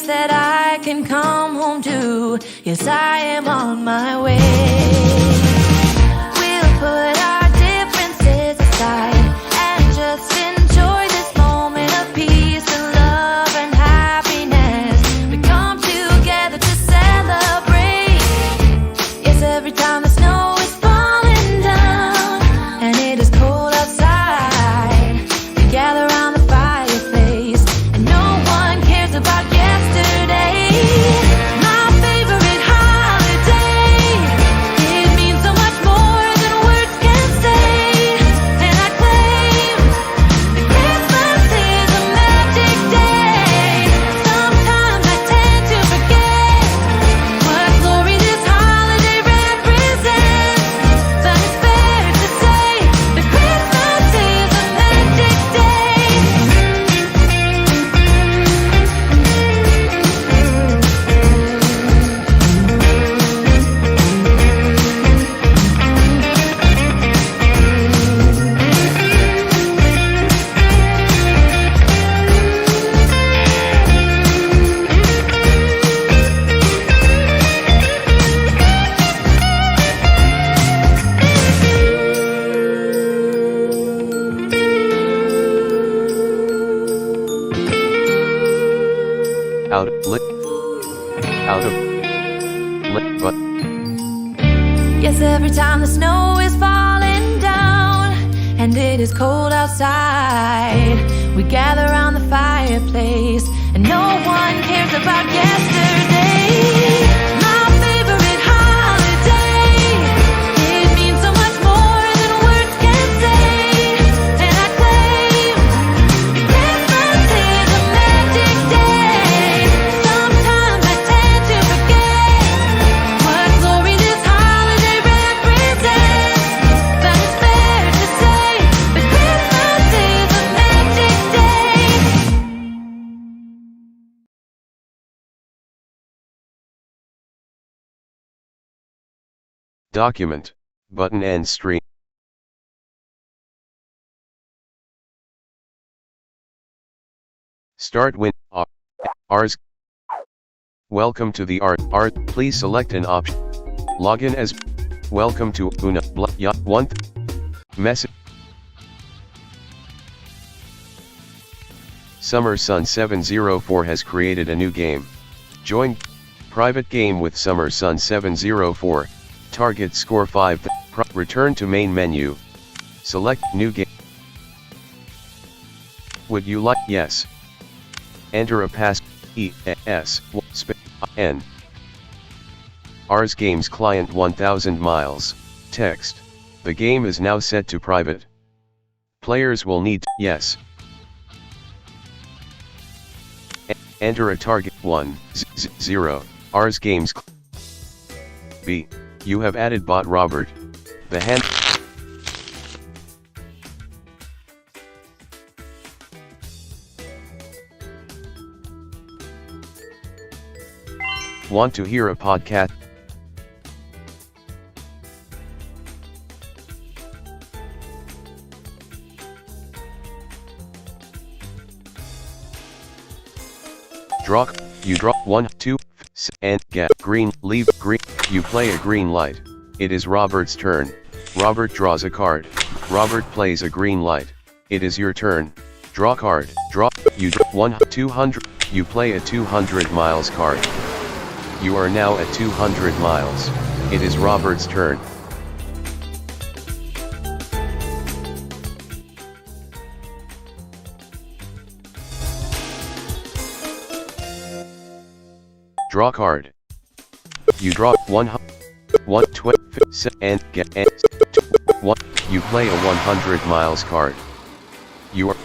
that I can come home to. Yes, I am on my way. We'll put our differences aside and just enjoy this moment of peace and love and happiness. We come together to celebrate. Yes, every time the snow is falling down and it is cold outside, we gather around the fireplace and no one cares about yesterday. My favorite holiday, it means so much more than words can say. And I claim that Christmas is a magic day. Sometimes I tend to forget what glory this holiday represents, but it's fair to say that Christmas is a magic day. Out of lit, but Yes, every time the snow is falling down and it is cold outside, we gather around the fireplace and no one cares about yesterday. My favorite holiday, it means so much more than words can say. And I claim that Christmas is a magic day. Sometimes I tend to forget what glory this holiday represents, but it's fair to say that Christmas is a magic day. document, button end stream. Start win, Rs. Welcome to the art. Please select an option. Login as. Welcome to Una. One. Message. Summer Sun 704 has created a new game. Join. Private game with Summer Sun 704. Target score 5. Return to main menu. Select new game. Would you like? Yes. Enter a pass. N. Rs Games Client 1000 miles. Text. The game is now set to private. Players will need to, yes. Enter a target 1, 0. Rs Games. B. You have added bot Robert. The hand. Want to hear a podcast? Draw. You draw 1, 2, and get green, leave green. You play a green light. It is Robert's turn. Robert draws a card. Robert plays a green light. It is your turn. Draw card. Draw. You draw 1, 200. You play a 200 miles card. You are now at 200 miles. It is Robert's turn. Draw card. You draw 1, 20, and get and 1. You play a 100 miles card. You are.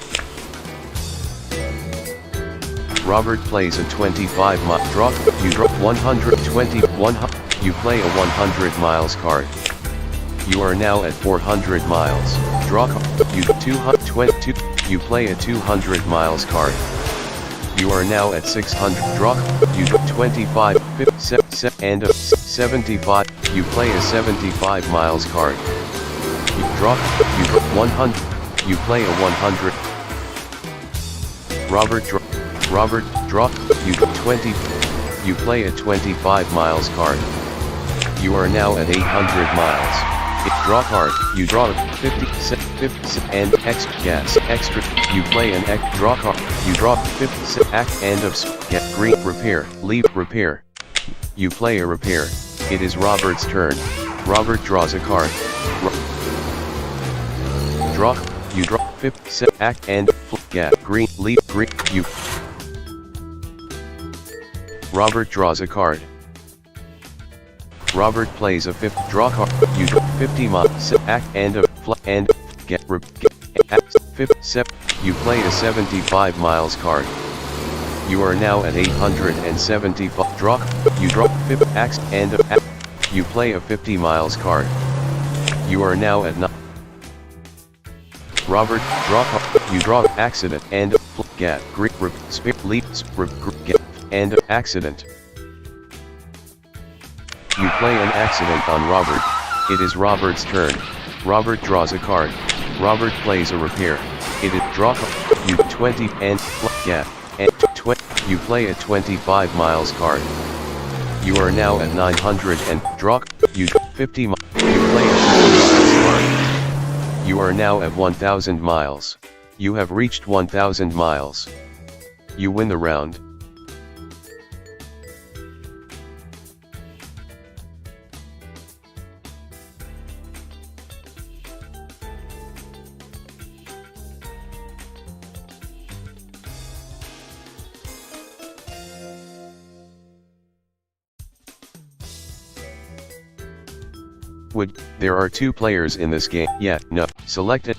Robert plays a 25 mile draw. You draw 120. You play a 100 miles card. You are now at 400 miles. Draw card. You 222. You play a 200 miles card. You are now at 600. Draw. You 25, 50, and a 75. You play a 75 miles card. You draw. You 100. You play a 100. Robert draw. You 20. You play a 25 miles card. You are now at 800 miles. Draw card. You draw 50 and gas extra. You play an draw card. You draw 50 end of get green repair. Leave repair. You play a repair. It is Robert's turn. Robert draws a card. Draw. You draw 50 and get green leave green. You. Robert draws a card. Robert plays a 50 draw card. You draw 50 miles and a and get 57. You play a 75 miles card. You are now at 875 draw. You draw 50 and a you play a 50 miles card. You are now at 9. Robert draw card. You draw accident and get green spear leap get and accident. You play an accident on Robert. It is Robert's turn. Robert draws a card. Robert plays a repair. It is draw card. You 20 and get and 20. You play a 25 miles card. You are now at 900 and draw. You 50 miles. You play a 50 miles card. You are now at 1000 miles. You have reached 1000 miles. You win the round. There are 2 players in this game. Yeah, no. Select it.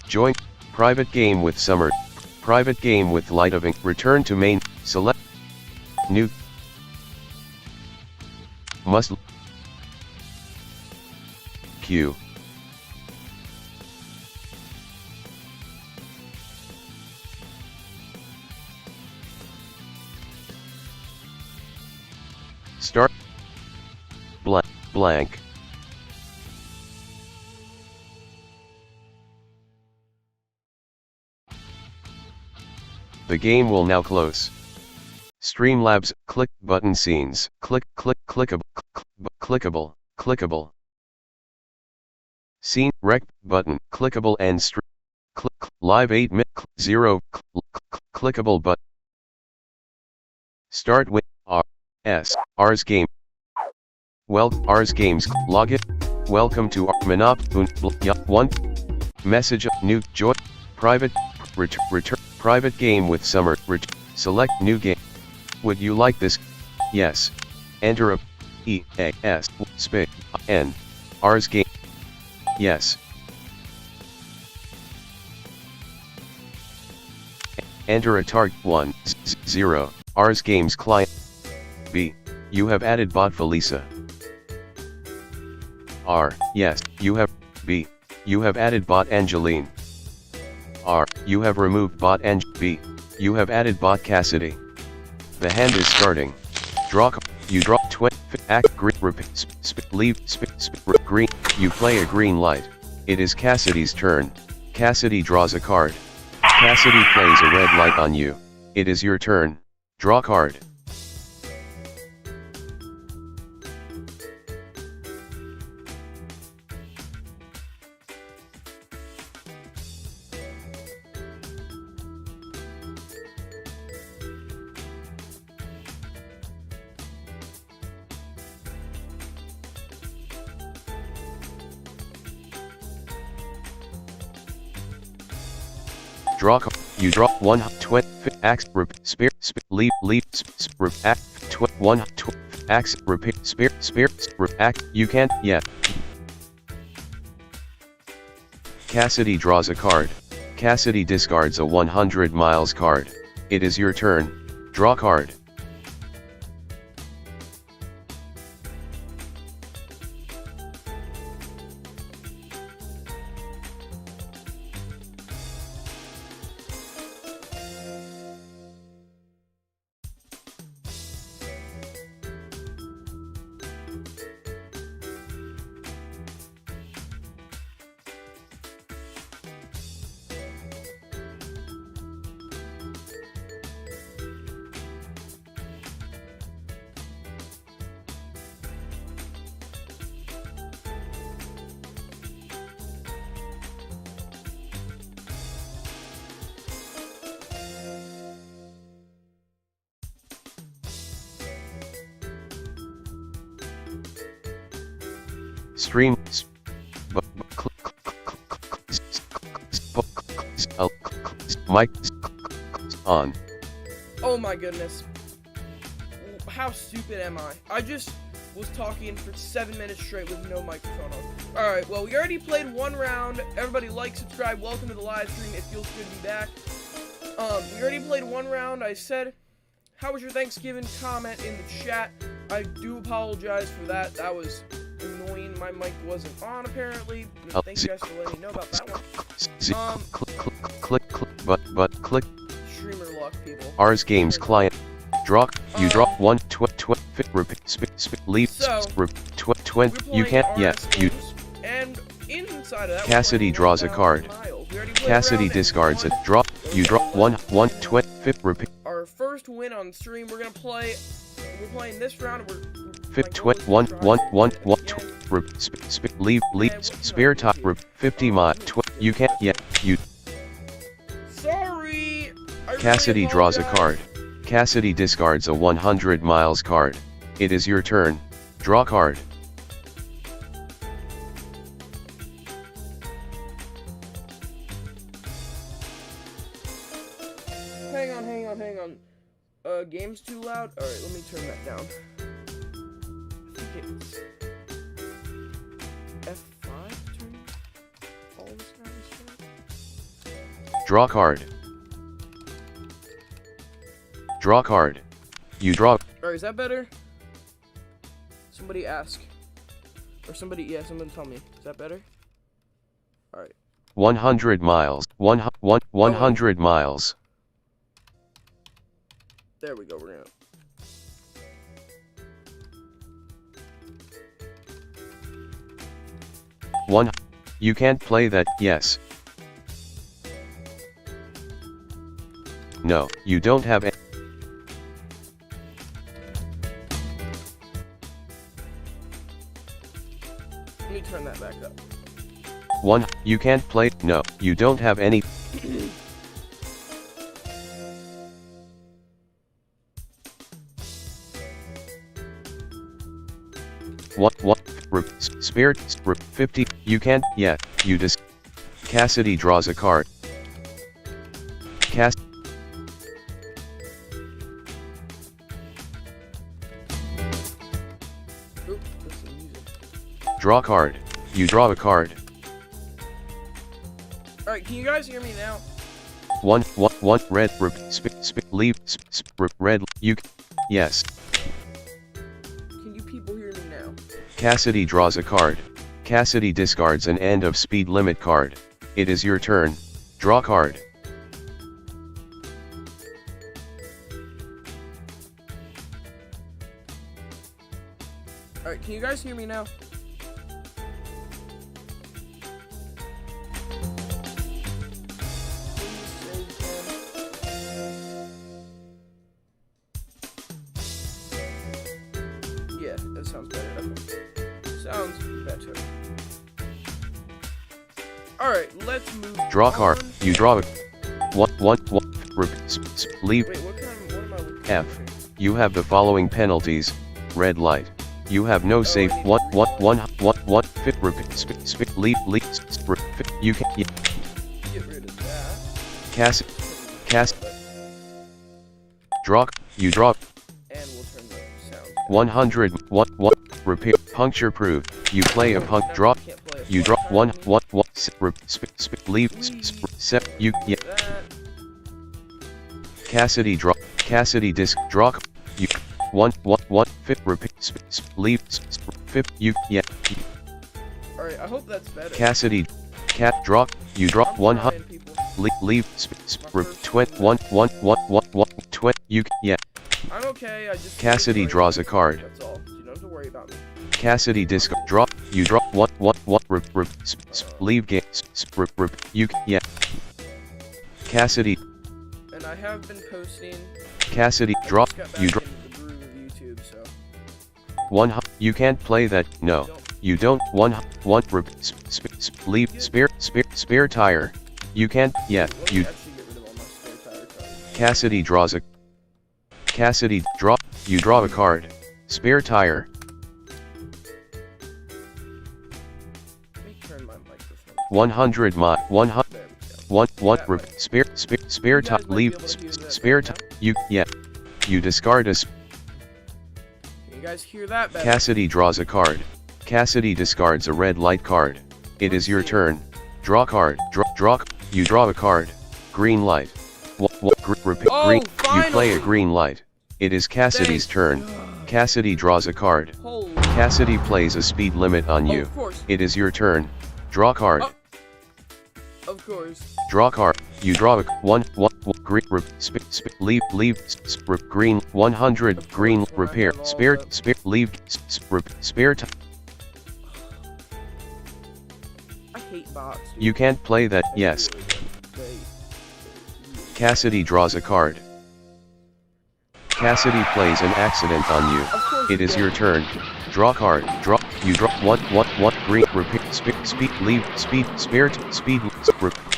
Join. Private game with Summer. Private game with Light of Ink. Return to main. Select. New. Must. Q. Start. Blank. The game will now close. Streamlabs, click button scenes, clickable, clickable. Scene, rec, button, clickable and live 8 minute, 0, clickable button. Start with Rs game. Rs games, login. Welcome to Monop, 1. Message, new, join, private, return. Private game with Summer. Select new game. Would you like this? Yes. Enter a EAS space N Rs game. Yes. Enter a target 1 0 Rs games client. B. You have added bot Felisa. R. Yes. You have. B. You have added bot Angeline. R. You have removed bot and B. You have added bot Cassidy. The hand is starting. Draw. You draw 20. Act green. Leave. Green. You play a green light. It is Cassidy's turn. Cassidy draws a card. Cassidy plays a red light on you. It is your turn. Draw card. Draw. You draw 120 axe spear leave act 1 axe repeat spear act. You can't yet. Cassidy draws a card. Cassidy discards a 100 miles card. It is your turn. Draw card. Stream. Mic on. Oh my goodness. How stupid am I? I just was talking for 7 minutes straight with no microphone on. Alright, well, we already played one round. Everybody like, subscribe, welcome to the live stream. It feels good to be back. We already played one round. I said, how was your Thanksgiving? Comment in the chat. I do apologize for that. That was annoying. My mic wasn't on, apparently. Thank you guys for letting me know about that one. Click. Streamer luck, people. Ars Games client. Draw. You draw 1 leave. So, You can't. Yeah. You. And inside of that, Cassidy draws a card. Cassidy discards it. Draw. You draw 1 repeat. Our first win on stream. We're playing this round. Leave. Spare top. 50 mile. You can't. Yeah. You. Sorry. Cassidy draws a card. Cassidy discards a 100 miles card. It is your turn. Draw card. Hang on. Game's too loud? Alright, let me turn that down. I think it's F5 to all this kind of stuff. Draw card. Draw card. You draw. Alright, is that better? Somebody ask. Or somebody tell me. Is that better? Alright. 100 miles. 100 miles. There we go, we're gonna... You can't play that, yes. No, you don't have any. Let me turn that back up. You can't play, no, you don't have any. Spirit 50. You can't. Yeah. You just. Cassidy draws a card. Draw card. You draw a card. Alright, can you guys hear me now? Red. Leave. Red. You. Yes. Can you people hear me now? Cassidy draws a card. Cassidy discards an end of speed limit card. It is your turn. Draw card. Alright, can you guys hear me now? Yeah, that sounds better. Okay. Sounds better. Alright, let's move Draw on. card. You draw it. Leave. Wait, what am I looking F. for? You have the following penalties. Red light. You have no safe. Leave. You can. Get rid of that. Cass. Draw. You draw. And we'll turn the sound. 100. Repeat. Puncture proof. You play a punk. Draw. You draw. Leave. You. Yeah. Cassidy draw. Cassidy disc. Draw. You. Repeat. Leave. You. Yeah. Alright, I hope that's better. Cassidy. Draw. You draw. 100. Leave. You. Yeah. I'm okay, I just... Cassidy draws a card. That's all. You don't have to worry about me. Cassidy disc. Draw. You draw. Leave game. You. Yeah. Cassidy. And I have been posting... Cassidy. Draw. You draw. The groove of YouTube, so... You can't play that. No. You don't. Leave. Spare tire. You can't. Yeah. Let me You. actually get rid of all my spare tire cards. Cassidy draws a. Cassidy draw. You draw a card. Spare tire. turn my microphone. 100 mi 100 There we go. one That rep way. spare You guys time might leave be able to hear that spare now. time you discard a Can you guys hear that better? Cassidy draws a card. Cassidy discards a red light card. It is your turn. Draw card. You draw a card. Green light. Repeat. Oh, Green. You play a finally! green light. It is Cassidy's Thank turn. God. Cassidy draws a card. Holy. Cassidy plays a speed limit on Oh, you. of course. It is your turn. Draw card. Oh. Of course. Draw card. You draw a green green 100 green repair spare leave spare time. I hate bots. Dude. You can't play that. I Yes. really don't. They- Cassidy draws a card. Cassidy plays an accident on you. Of course It you is can. your turn. Draw card. You draw one green repair speed leave speed spare speed.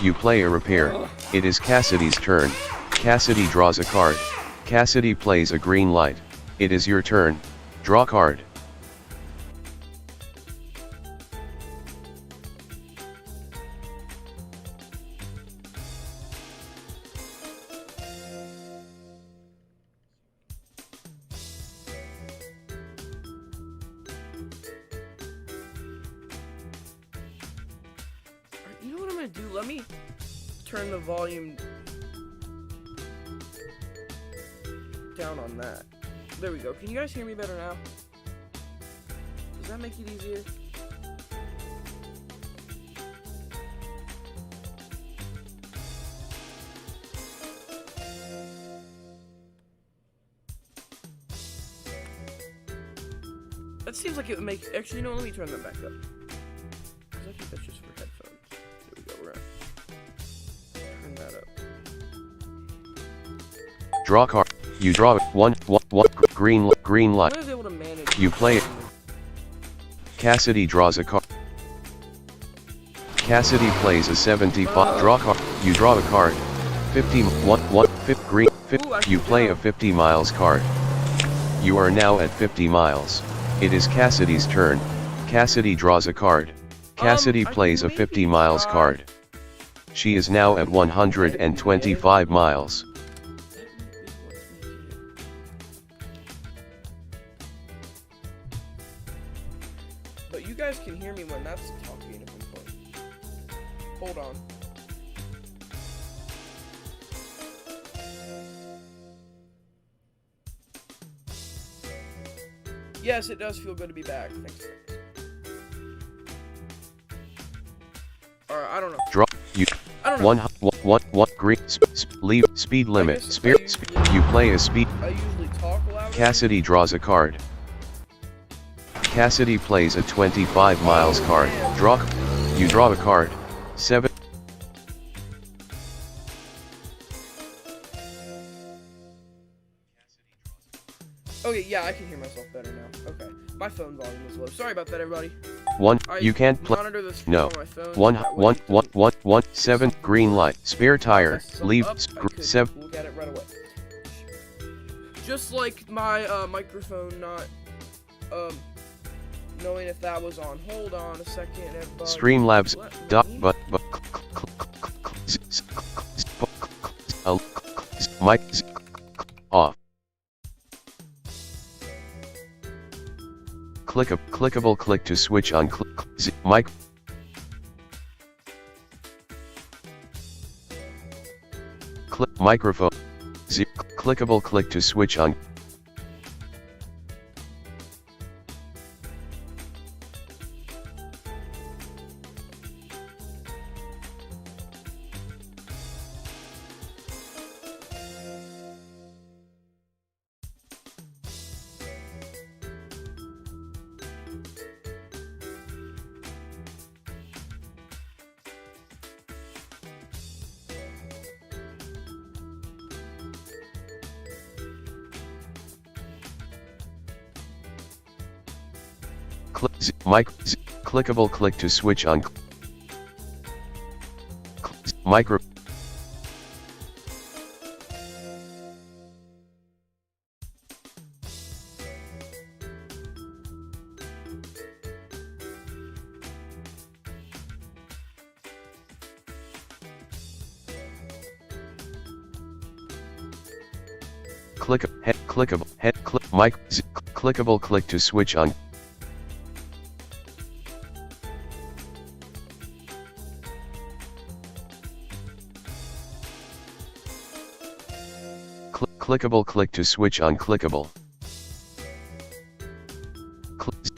You play a repair. It is Cassidy's turn. Cassidy draws a card. Cassidy plays a green light. It is your turn. Draw card. You know what I'm gonna do? Let me turn the volume down on that. There we go. Can you guys hear me better now? Does that make it easier? That seems like it would make. Actually, no. Let me turn that back up. Because I think that's just for headphones. There we go. We're gonna turn that up. Draw card. You draw one green light. I was able to manage. You play it. Cassidy draws a card. Cassidy plays a 75. Draw card. You draw a card. 50 green. Ooh, I You can play go. a 50 miles card. You are now at 50 miles. It is Cassidy's turn. Cassidy draws a card. Cassidy I plays can a maybe 50 miles try- card. She is now at 125 miles. But you guys can hear me when that's talking at one point. Hold on. Yes, it does feel good to be back. Thanks. Alright, I don't know. Draw. You I don't know. one green leave speed limit. guess Spare. I usually- You play a speed. I usually talk loud. Cassidy draws a card. Cassidy plays a 25 miles card. Draw. You draw a card. 7. Okay, yeah, I can hear myself better now. Okay. My phone volume was low. Sorry about that, everybody. 1. I You can't play. monitor the screen No. on my phone. One, that way one, it one, doesn't one, one, 7, green light, spare tire, mess something leave, up. I could 7, look at it right away. Just like my microphone not knowing if that was on. Hold on a second, everybody. Streamlabs, Let dot, me- mic, off. Clickable click to switch on, mic. Microphone. Clickable click to switch on. Clickable click to switch on. Micro. clickable, head, click, mic, clickable, click to switch on. Clickable, click to switch on clickable.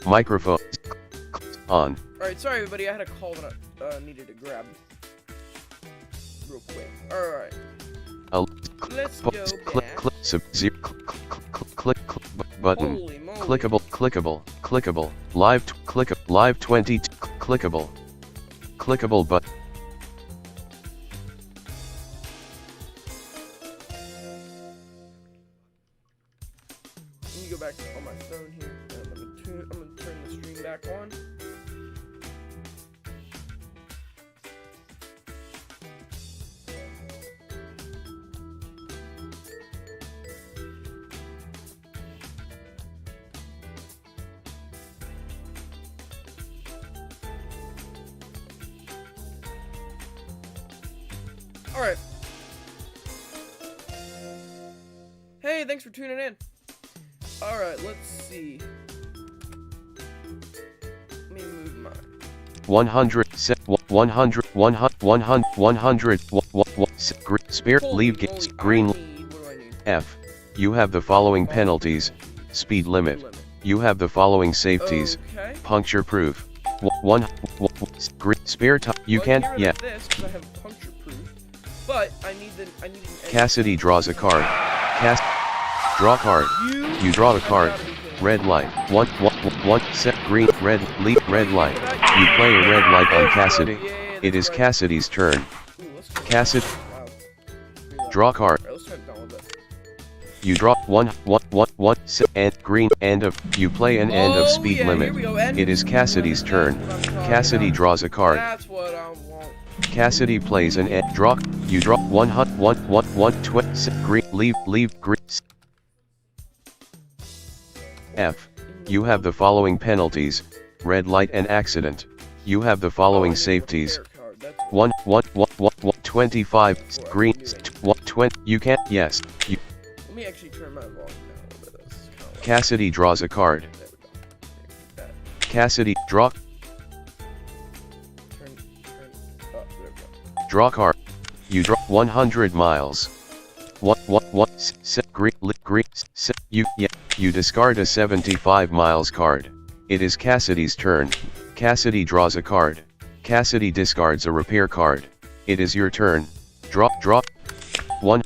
Microphone, on. Alright, sorry everybody, I had a call that I needed to grab real quick. Alright. Let's go back. Click button. Holy moly. Clickable, live 20, clickable button. Let me go back on my phone here. I'm gonna turn the stream back on. Alright. Hey, thanks for tuning in. Alright, let's see. Let me move mine. 100, 100, spare, leave, green, What do I need? F. You have the following penalties: speed limit. You have the following safeties: Okay. puncture proof. Spare time. You Well, can't. get rid Yeah. of this, 'cause I have puncture proof. But I need an edge. Cassidy draws a card. Draw card. You draw the card. Red light. One. Set green. Red. Leap. Red light. You play a red light on Cassidy. It is Cassidy's turn. Cassidy. Wow. Draw card. Alright, let's try it down a little bit. You draw one. Set and green. End of. You play an end of speed yeah, limit. here we go, end It is of speed Cassidy's limit. turn. That's what I'm talking Cassidy about. draws a card. That's what I want. Cassidy plays an end. Draw. You draw 1. Green. Leave. Green. F. You have the following penalties: red light and accident. You have the following safeties: 1, 25, green, 20, you can't, yes, you. Let me actually turn my volume down a little bit. This is kinda loud. Cassidy draws a card. There we go. That. Cassidy, draw Turn up. There we go. card. You draw 100 miles. 1, set, green, set, you discard a 75 miles card. It is Cassidy's turn. Cassidy draws a card. Cassidy discards a repair card. It is your turn. Draw, 1,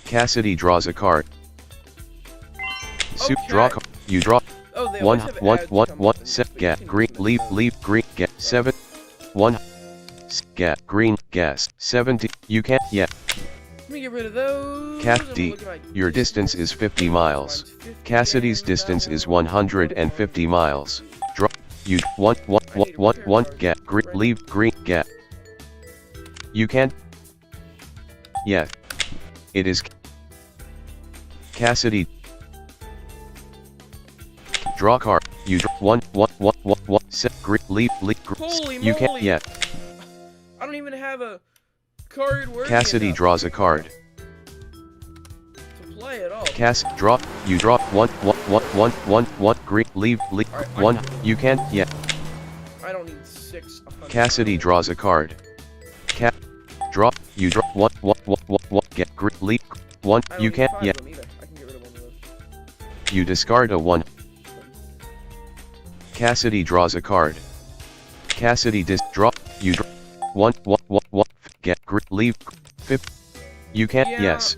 Cassidy draws a card. Draw Okay. card. You draw. Oh, they One, always have one, ads one, come one, up, set, but gas, you green, can't leave, green, get, 7, 1, gas, green, gas, 70, you can't, yet. Let me get rid of those. Cassidy, your distance is 50 miles. Cassidy's distance is 150 miles. Draw, you, 1, get, green, leave, green, get. You can't, yet. It is Cassidy. Draw card. You draw 1, set, green, leave, Holy you can't moly. yet. I don't even have a card worthy Cassidy enough draws a card. to play at all. Draw, you draw 1, green, leave, Alright, 1, you can't yet. I don't need 6. Cassidy draws a card. Draw, you draw 1, get, green, leave, 1, I don't you need can't 5 yet. of them either. I can get rid of one of those. You discard a 1. Cassidy draws a card. Cassidy draw, you draw 1, get, green, leave, 50. You can't, Yeah, yes.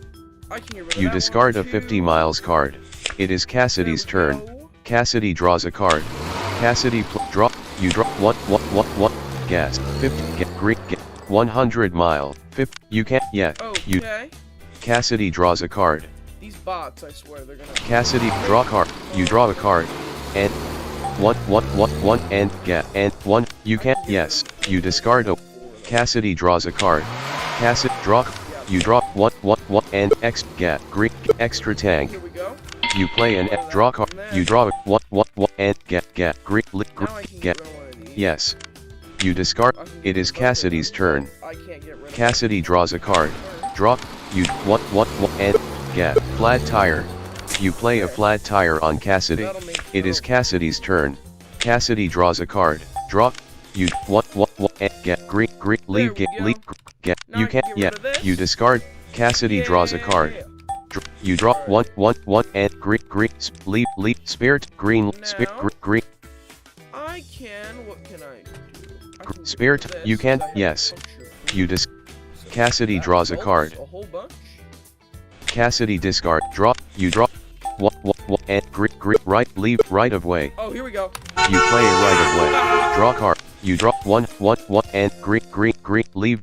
I can get rid of You that discard one a 50 too. miles card. It is Cassidy's There we turn. go. Cassidy draws a card. Cassidy draw, you draw 1, gas, 50, get, green, get, 100 mile, 50, you can't yet. You, Okay. Cassidy draws a card. These bots, I swear, they're gonna. Cassidy draw card. You draw a card. And 1, and get, and 1, you can't, yes. You discard a. Cassidy draws a card. Cassidy draw, you draw 1, and X, get, green, extra tank. Here we go. You play an draw card. You draw a 1, and get, green, Now I can get, rid of one of these. yes. You discard. It is Cassidy's turn. I can't get rid of Cassidy draws a card. Draw. You one and get flat tire. You play a flat tire on Cassidy. It is Cassidy's turn. Cassidy draws a card. Draw. You one and get green leave get Now you I can can't get yet. rid of this. You discard. Cassidy draws a card. You draw one and leave spirit green spirit Now- green I can. What can I do? I can get spirit. rid of this You can because I have yes. puncture. You Cassidy That draws a helps card. A whole bunch. Cassidy discard. Draw. You draw. One and green right leave right of way. Oh, here we go. You play a right of way. Draw card. You draw one and green leave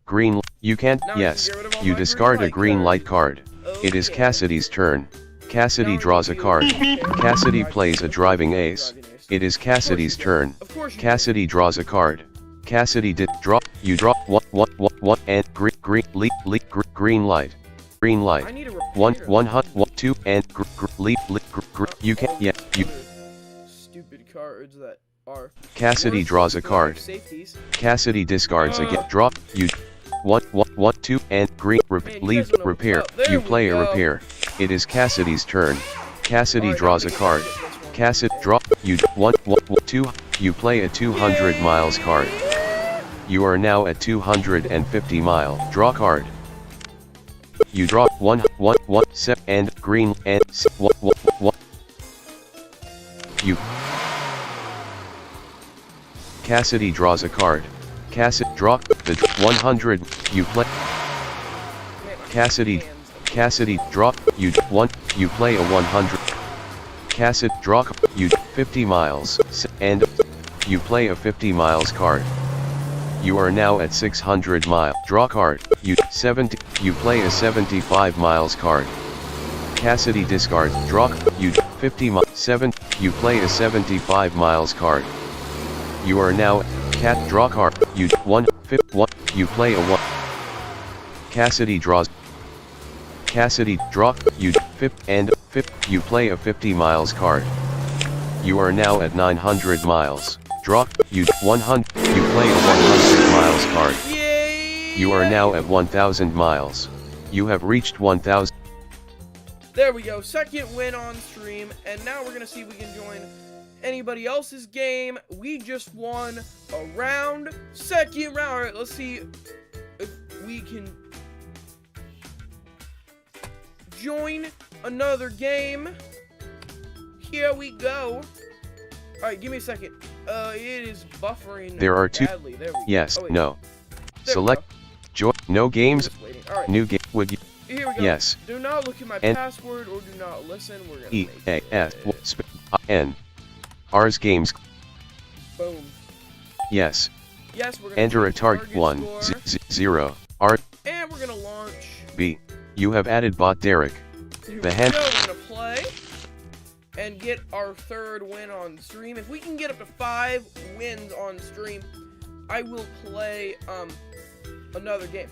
green. You can't Now I can yes. get rid of all You my discard a green green light light card. It is Okay. Cassidy's turn. Cassidy Now draws a you- card. Okay. Cassidy Driving plays a ace. driving ace. Driving ace. It is Of course Cassidy's you do. turn. Of course you do. Cassidy draws a card. Cassidy did draw. You draw one and green light. Green I light. need a repair. One two and you can yeah you. Stupid cards that are. Cassidy worse draws a for card. Safeties. Cassidy discards again. Draw. You one two and green Man, you leave guys don't know repair. what's up. There You we play a go. repair. It is Cassidy's turn. Cassidy Alright, draws a I'm gonna card. get this one. Cassidy draw. You one two. You play a 200 miles card. You are now at 250 mile. Draw card. You draw one set and green and one. You. Cassidy draws a card. Cassidy draw the 100. You play. Man, my Cassidy. hands. Cassidy draw. You one. You play a 100. Cassidy draw. You 50 miles and you play a 50 miles card. You are now at 600 mile. Draw card. You 70. You play a 75 miles card. Cassidy discard. Draw. You 50 7. You play a 75 miles card. You are now cat draw card. You 1 You play a 1. Cassidy draws. Cassidy draw. You 50 and 50. You play a 50 miles card. You are now at 900 miles. Draw. You 100. You play a 100 miles card. Yay! You are now at 1000 miles. You have reached 1000. There we go. Second win on stream, and now we're gonna see if we can join anybody else's game. We just won a round. Second round. All right, let's see if we can join another game. Here we go. All right, give me a second. It is buffering. There are two- badly. There we go. Yes, Oh, wait. no. There we Select. go. Join. No games. Just waiting. All right. New game. Would you? Here we go. Yes. Do not look at my N- password or do not listen. We're gonna E make A S it. N. R's games. Boom. Yes. Yes, we're gonna Enter a change target 1 score, 0 R and we're gonna launch. B. You have added bot Derek. Here The we hand- go. We're gonna play and get our third win on stream. If we can get up to 5 wins on stream, I will play another game.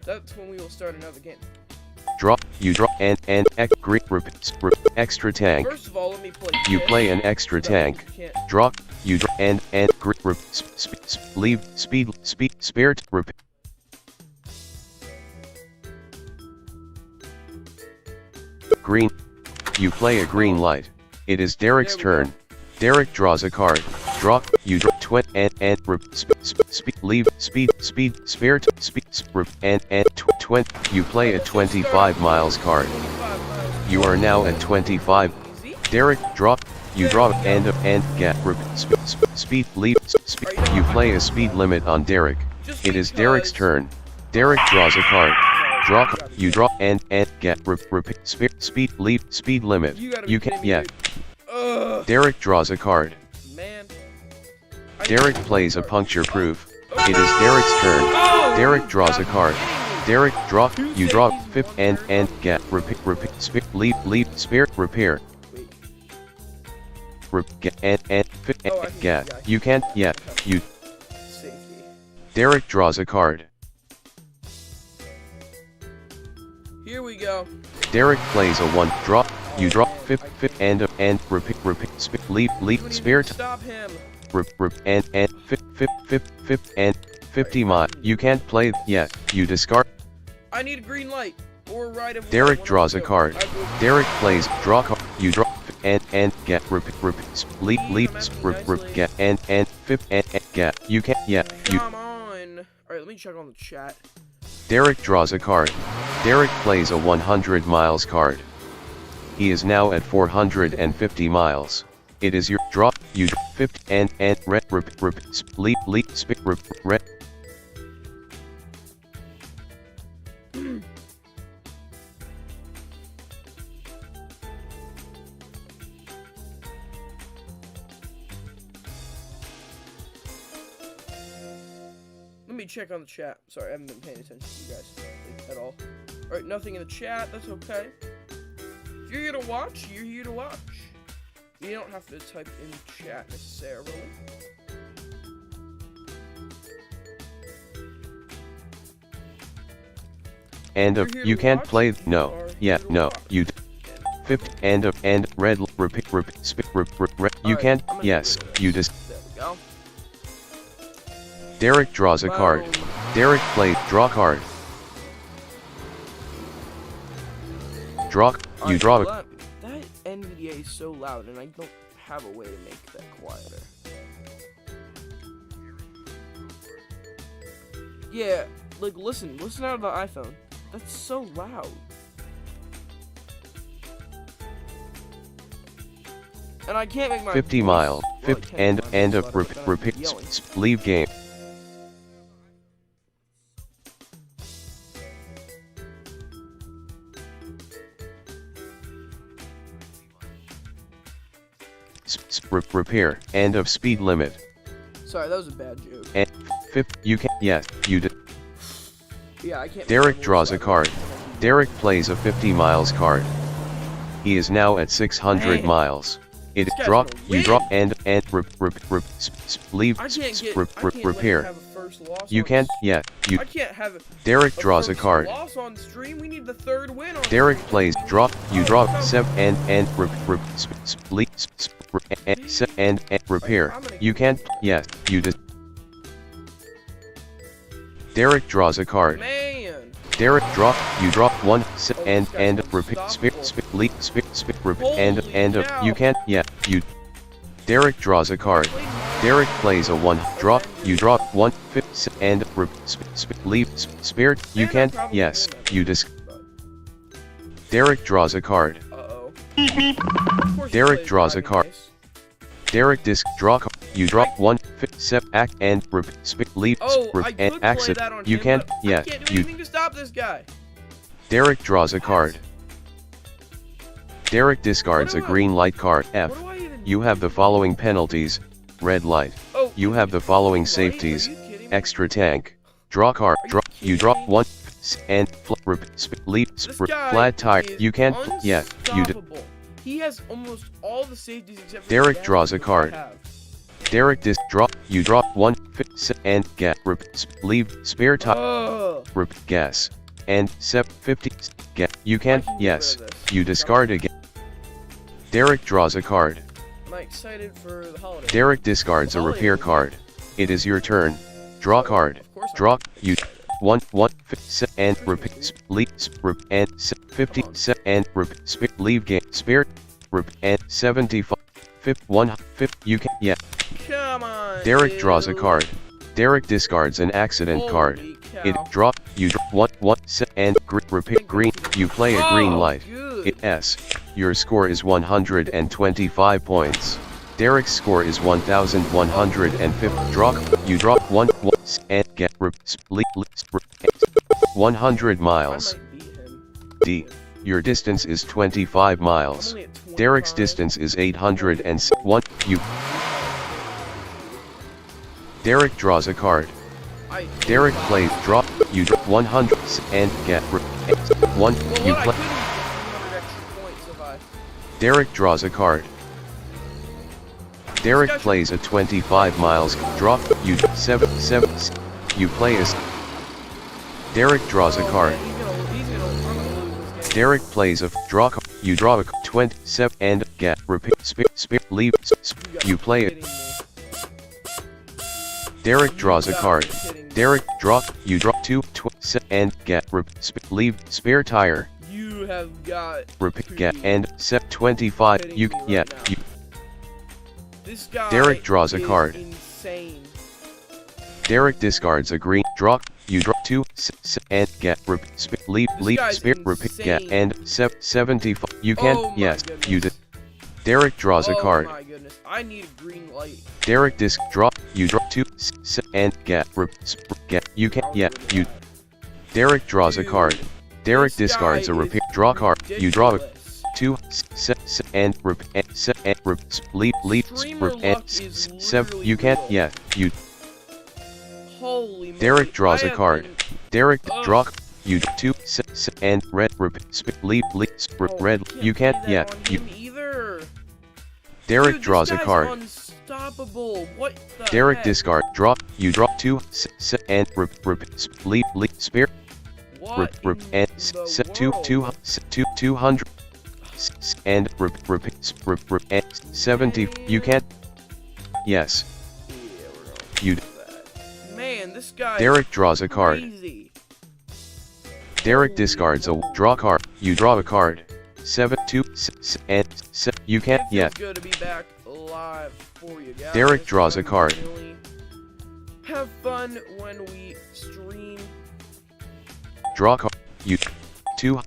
That's when we will start another game. Draw. You draw and extra tank. First of all, let me play. You this, play an extra so that tank. we can't- Draw. You draw and leave speed spirit rep. Green. You play a green light. It is Derek's There we turn. Derek draws a card. Draw. You draw leave speed spirit and 20. You play a 25 miles card. 25 miles. You are now at 25. Easy. Derek draw. You draw and get speed leave speed. You play a speed limit on Derek. Just It is Derek's because- turn. Derek draws a card. Draw. You gotta You be draw and get speed leave speed limit. You gotta be You can kidding me, yeah. dude. Ugh, Derek draws a card. man. Derek plays a puncture proof. It is Derek's turn. Oh, Derek you draws a gotta be card. kidding me. Derek draw. Two You draw safeties, fifth one and third. get leave spirit repair. Wait. Get and fit Oh, I can- get. yeah, I You can't can- yet. You Safety. Derek draws a card. Here we go. Derek plays a 1 draw. You draw fifth and repeat leave You wouldn't even spirit Stop him. and fifth and 50 mile. You can't play yet. You discard. I need a green light or a right of way. Derek One draws of a the two. card. I will- Derek plays. Draw card. You draw and get leap get and fip and get. You can't yet. You. Come on. All right, let me check on the chat. Derek draws a card. Derek plays a 100 miles card. He is now at 450 miles. It is your draw. You 50 and leap spit red. Let me check on the chat. Sorry, I haven't been paying attention to you guys at all. Alright, nothing in the chat. That's okay. If you're here to watch, you're here to watch. You don't have to type in chat necessarily. And You're here you to can't watch, play. you No. are Yeah. here to No. watch. You. 50 and red repeat spit you Alright, can't. I'm gonna Yes. do this. You just. There we go. Derek draws a card. Boom. Derek plays. Draw card. Draw. You Alright, draw. that NVDA is so loud, and I don't have a way to make that quieter. Yeah, like listen out of the iPhone. That's so loud. And I can't make my 50 voice- mile. well, I 50 can, my and voice of louder, but I'm repeat yelling. leave game. Repair. End of speed limit. Sorry, that was a bad joke. And 50. You can. Yes. You did. Yeah, I can't. make Derek my voice draws a louder. card. Derek plays a 50 miles card. He is now at 600 Man. miles. It This guy's draw. gonna You win. draw and leave. I can't get. I can't let him Repair. have a first loss You on can't. s- Yeah. You. I can't have Derek draws a first card. Loss on stream. We need the third win on. Derek stream. plays. Draw. You Oh, draw. come And repair. You can't. Yes. You just. Derek draws a card. Man. Derek draw. You draw one this and guy's spit unstoppable. leap spit and Holy cow. you can't. Yeah. You. Derek draws a card. Derek plays a one draw. You draw one and leave spirit. You Man, I can't. probably Yes. win that You game, just. but- Derek draws a card. Uh-oh. Of course he Derek plays draws a Dragon card. Ace. Derek disc draw. You draw one act and leave Oh, I and could play exit. that on You him, can't. but Yeah. I can't do You. anything to stop this guy. Derek draws a card. Derek discards a What do I- green light card. F. What do I even You have the following penalties. Red light. Oh, You have the following Light? Are safeties. you kidding me? Extra tank. Draw card. Are you Draw. You draw kidding me? one and leave This guy flat tire. is You can't. Yeah. You. unstoppable. He has almost all the safeties except for Derek the draws a which I card. have. Derek disc draw. You draw one and get leave spare tire. Ugh. Gas and 50 get. You can't. I can get Yes. rid of this. You discard again. Derek draws a card. Am I excited for the holiday? Derek discards a repair card. It is your turn. Draw card. Of course I'm Draw. excited. You. And repeat. Leave. And 50 and leave game. Spirit. And 75. 50. You can. Yeah. Come on. Derek draws a dude. card. Derek discards an accident card. Holy cow. It draw. You draw one and repeat green. You play a green Oh, light. good. It S. Your score is 125 points. Derek's score is 1,150. Draw. You draw one and get 100 I miles. might beat him. D. Your distance is 25 I'm miles. only at 25. Derek's distance is 801. You. Derek draws a card. Derek plays draw. You draw 100 and get 1. Well, You what, I play. couldn't get 300 extra points if I... Derek draws a card. Derek plays a 25 miles draw. You 7. You play as. Derek draws a Oh, card. man, I'm gonna lose this game. Derek plays a draw. You draw a 27 and get repeat. Leave. You play it. Kidding me. Derek draws a gotta card. be kidding me. Derek, draw, you draw 2, and get, leave, spare tire, You have got repeat, to get, be and, set 25, kidding you, me right yeah, now. you, This guy Derek draws a is card. insane. Derek discards a green, draw, you draw 2, and get, leave, This guy's spare, repeat, get, insane. and, 75, you can, Oh my yes, goodness. you did. Derek draws a card. Oh my goodness. I need a green light. Derek disc draw, you draw 2, and get, get, you can, yeah, you. Derek draws a Dude, card. Derek this discards guy a is repeat, draw card, you draw a ridiculous. 2, and leave, Streamer luck and is 7, literally you can't, real. yeah, you. Holy moly. Derek draws I a have card. been- Derek Ugh. draw, you 2, and red, leave, Oh, red, you can't, do that yeah, on you. him either. Derek Dude, draws a this guy's card. Unstoppable. What the Derek heck? discard, draw, you draw 2, and leave, spare, What and in set the 2, world? 200, and and 70, you can't, yes, Yeah, we're going you. with that. Man, this guy Derek is draws a card. crazy. Derek discards a draw card, you draw a card, 7, 2, and you can't, It feels yeah, good to be back alive for you guys. Derek draws a card. Really have fun when we stream. draw card, you 2,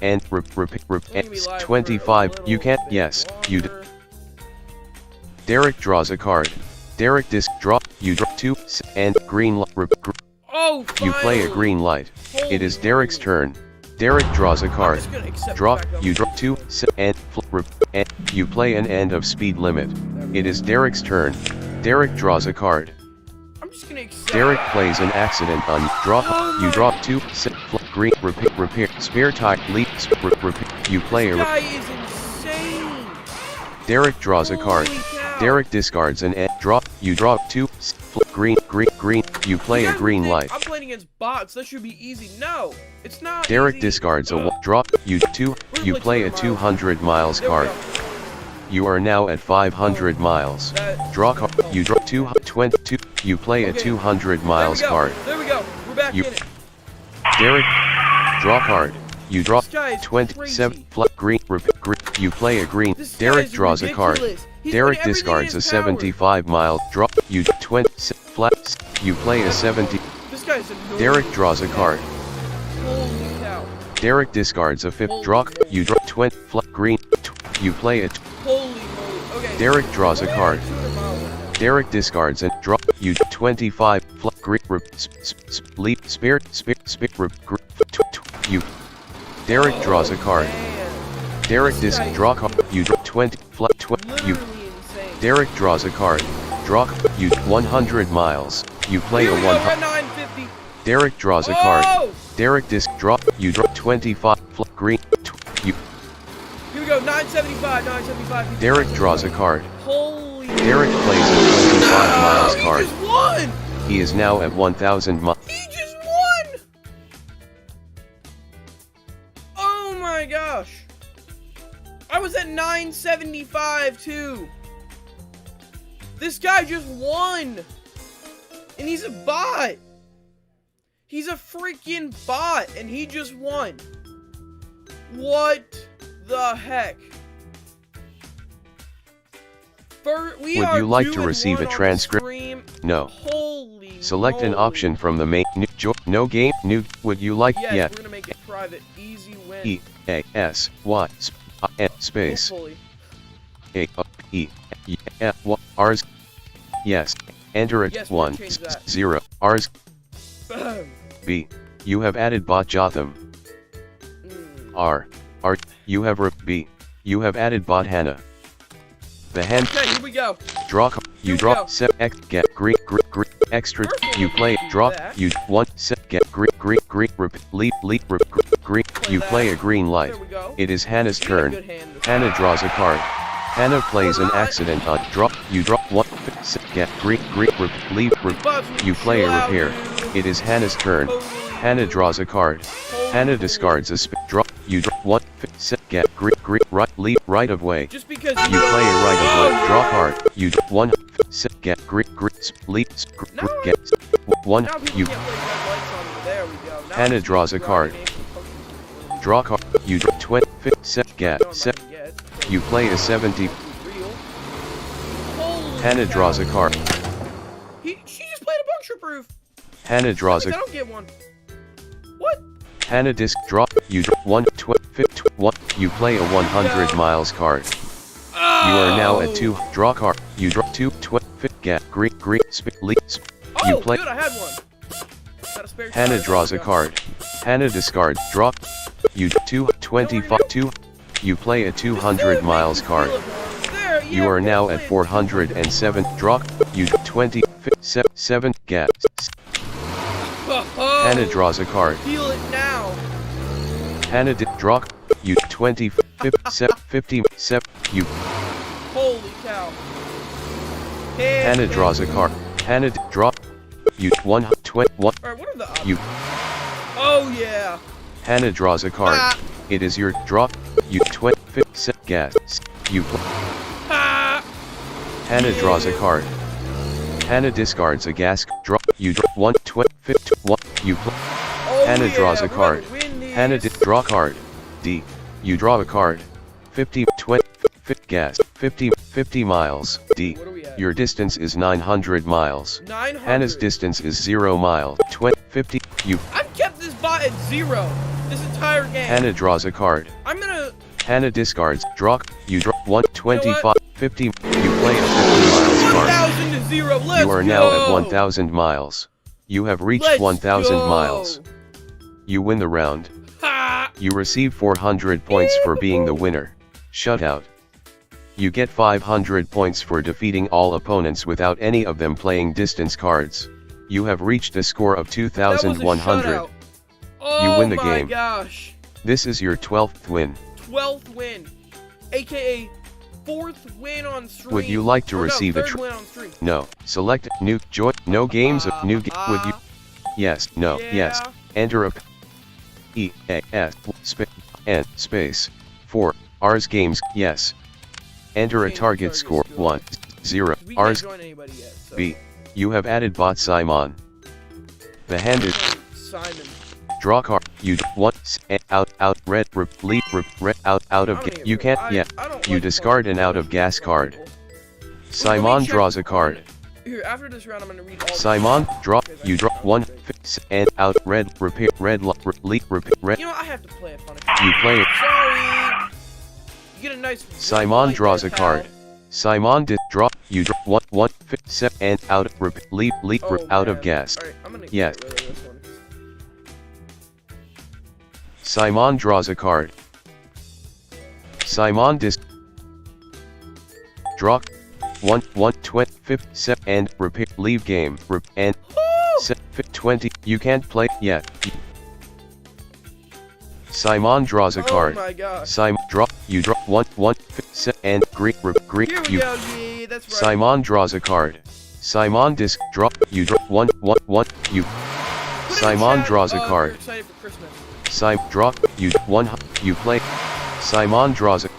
and Let me live 25, for a you can't, little yes, bit you. longer. Derek draws a card. Derek disc draw, you draw 2, and green light, Oh, you play a finally! green light. It is Holy Derek's moly. turn. Derek draws a I'm card. just gonna accept Draw, the fact that you I'm- draw 2, and you play an end of speed limit. It is Derek's turn. Derek draws a card. I'm just gonna accept. Derek plays an accident on draw, Oh you my- draw 2, green, repair, spare tire, leap, repair, you play This a, guy is insane. Derek draws a card. Holy cow. Derek discards an end, draw, you draw 2, green, you play a You green think light. I'm playing against bots. That should be easy. No, it's not. Derek easy. discards a Ugh. draw, you 2, you play a 200 miles card. You are now at 500 miles. That- Draw card, you draw 222, you play a Okay. 200 miles There we go. card. There we go. We're back You- in it. Derek, draw card, you draw This guy is 27, crazy. green, you play a green, This Derek guy's draws a card. ridiculous. He's Derek putting everything in discards a his power. 75-mile draw, you 20, flat, you play a 70, This guy's annoying. Derek draws a card. Holy cow. Derek discards a 5th Holy draw, moly. you draw 20, green, you play a, Holy moly. Okay. Derek draws a card. 200 miles right now. Derek discards and draw, you 25, green, leap, spare, you. Derek draws a card. Man, Derek this disc guy is draw card, you draw 20, you. literally insane. Derek draws a card. Draw, you 100 miles. You play Here a we go, 100. got 950. Derek draws a card. Oh! Derek disc draw, you draw 25, green, you. Here we go, 975, 975. Derek draws a card. Holy. Derek plays a 25 miles He card. just won! He is now at 1,000 miles. He just won! Oh my gosh. I was at 975 too. This guy just won. And he's a bot. He's a freaking bot and he just won. What the heck? We Would are you like to 2-1 receive a on the transcript? stream. No. Holy Select an moly. option from the main no game new. Would you like Yes, yeah we're gonna make it private. Easy win. E A S Y space Hopefully. A E E F R's yes. Enter it Yes, we're gonna 1 change that. 0 R's Boom. B. You have added bot Jotham. R you have B. You have added bot Hannah. The hand Okay, here we go. draw you Here we draw go. set X get green extra Perfect. you play Do draw that. you 1 set get green leap green you that. play a green light. There we go. It is Hannah's We got a turn. good hand this Hannah time. draws a card. Hannah plays an accident on draw. You draw 1 set get green leave Bugs, you play a chill out, repair. dude. It is Hannah's turn. Totally Hannah rude. draws a card. Holy Hannah moly. discards a draw. You draw 1, set, get, right, leave, right of way. Just because You play a right of way, draw yeah. card. You 1, set, get, leave, No. get, 1, Now people you can't play red lights on me. There we go. Now Hannah it's draws a card. driving. Draw card. You 20, set, get, No, I'm not set. gonna get. You play a 70. Real. Holy Hannah cow. draws a card. She just played a puncture proof. Hannah draws I a. don't get one. What? Hannah disc draw. You draw 1, 1. You play a 100 miles card. You are now at 2. Draw card. You draw 2, get, Oh, You play. good, I had one. Got a spare Hannah tire, draws a let's go. card. Hannah discard. Draw. You 2, 25, 2. You play a 200 miles card. There, You yeah, are now we're at playing. 407. Draw. You 20, 7. Get. Oh, Hannah draws a card. Feel it now. Hannah draw. You 20, 50, 7. You. Holy cow. Hannah draws a card. Hannah draw. You 1, 1. Alright, what are the odds? You. Oh, yeah. Hannah draws a card. Ah. It is your draw. You 20, get. You. Ha! Hannah draws a card. Hannah discards a gas. Draw. You draw 1, 20, 1. You. Oh, Hannah yeah, draws a we're gonna card. win this. Hannah draw card. D. You draw a card. 50, 20, gas. 50 miles. D. What are we at? Your distance is 900 miles. 900. Hannah's distance is 0 mile. 50. You. I've kept this bot at 0 this entire game. Hannah draws a card. I'm gonna. Hannah discards. Draw. You draw 1, 25, what? 50. You play a 50 miles card. 1,000 to 0. Let's You are now at 1,000 miles. You have reached Let's 1,000 go. miles. You win the round. Ha! You receive 400 points for being the winner. Shutout. You get 500 points for defeating all opponents without any of them playing distance cards. You have reached a score of That was a 2,100. shutout. Oh win the my game. gosh. This is your 12th win. 12th win. AKA 4th win on stream. Would you like to Or no, receive a 3rd win on stream. No. Select new joy. No games of new would you? Yes. No. Yes. Yeah. Enter a N space 4 R's games. Yes. Enter a Change target target score score. 1 0 We R's. can't join anybody yet. So. B. You have added bot Simon. The hand is Simon. draw card. You want out red leap red out I of don't even you can't I yet. don't You like discard playing an out of with gas other card. people. Simon Let me check draws a on card. it. Here, after this round, I'm gonna read all. Simon draw. Okay, You draw that's 1 okay. and out red repair red leap repair red. You know, I have to play upon it. You play it. Sorry. You get a nice. red Simon light draws there, a card. pal. Simon draw. You draw 1 and out leap Oh, out of man. gas. All right, I'm gonna Yes. get rid of this one. Simon draws a card. Simon draw 1 7 and repair leave game and Woo! 20. You can't play yet. Simon draws a Oh card. my gosh. Simon draw. You draw 1 and green Here we you. go. Yeah, that's right. Simon draws a card. Simon draw. You draw 1 you. Put in Simon chat, draws a if card. you're excited for Christmas. Simon draw. You 1 you play. Simon draws a.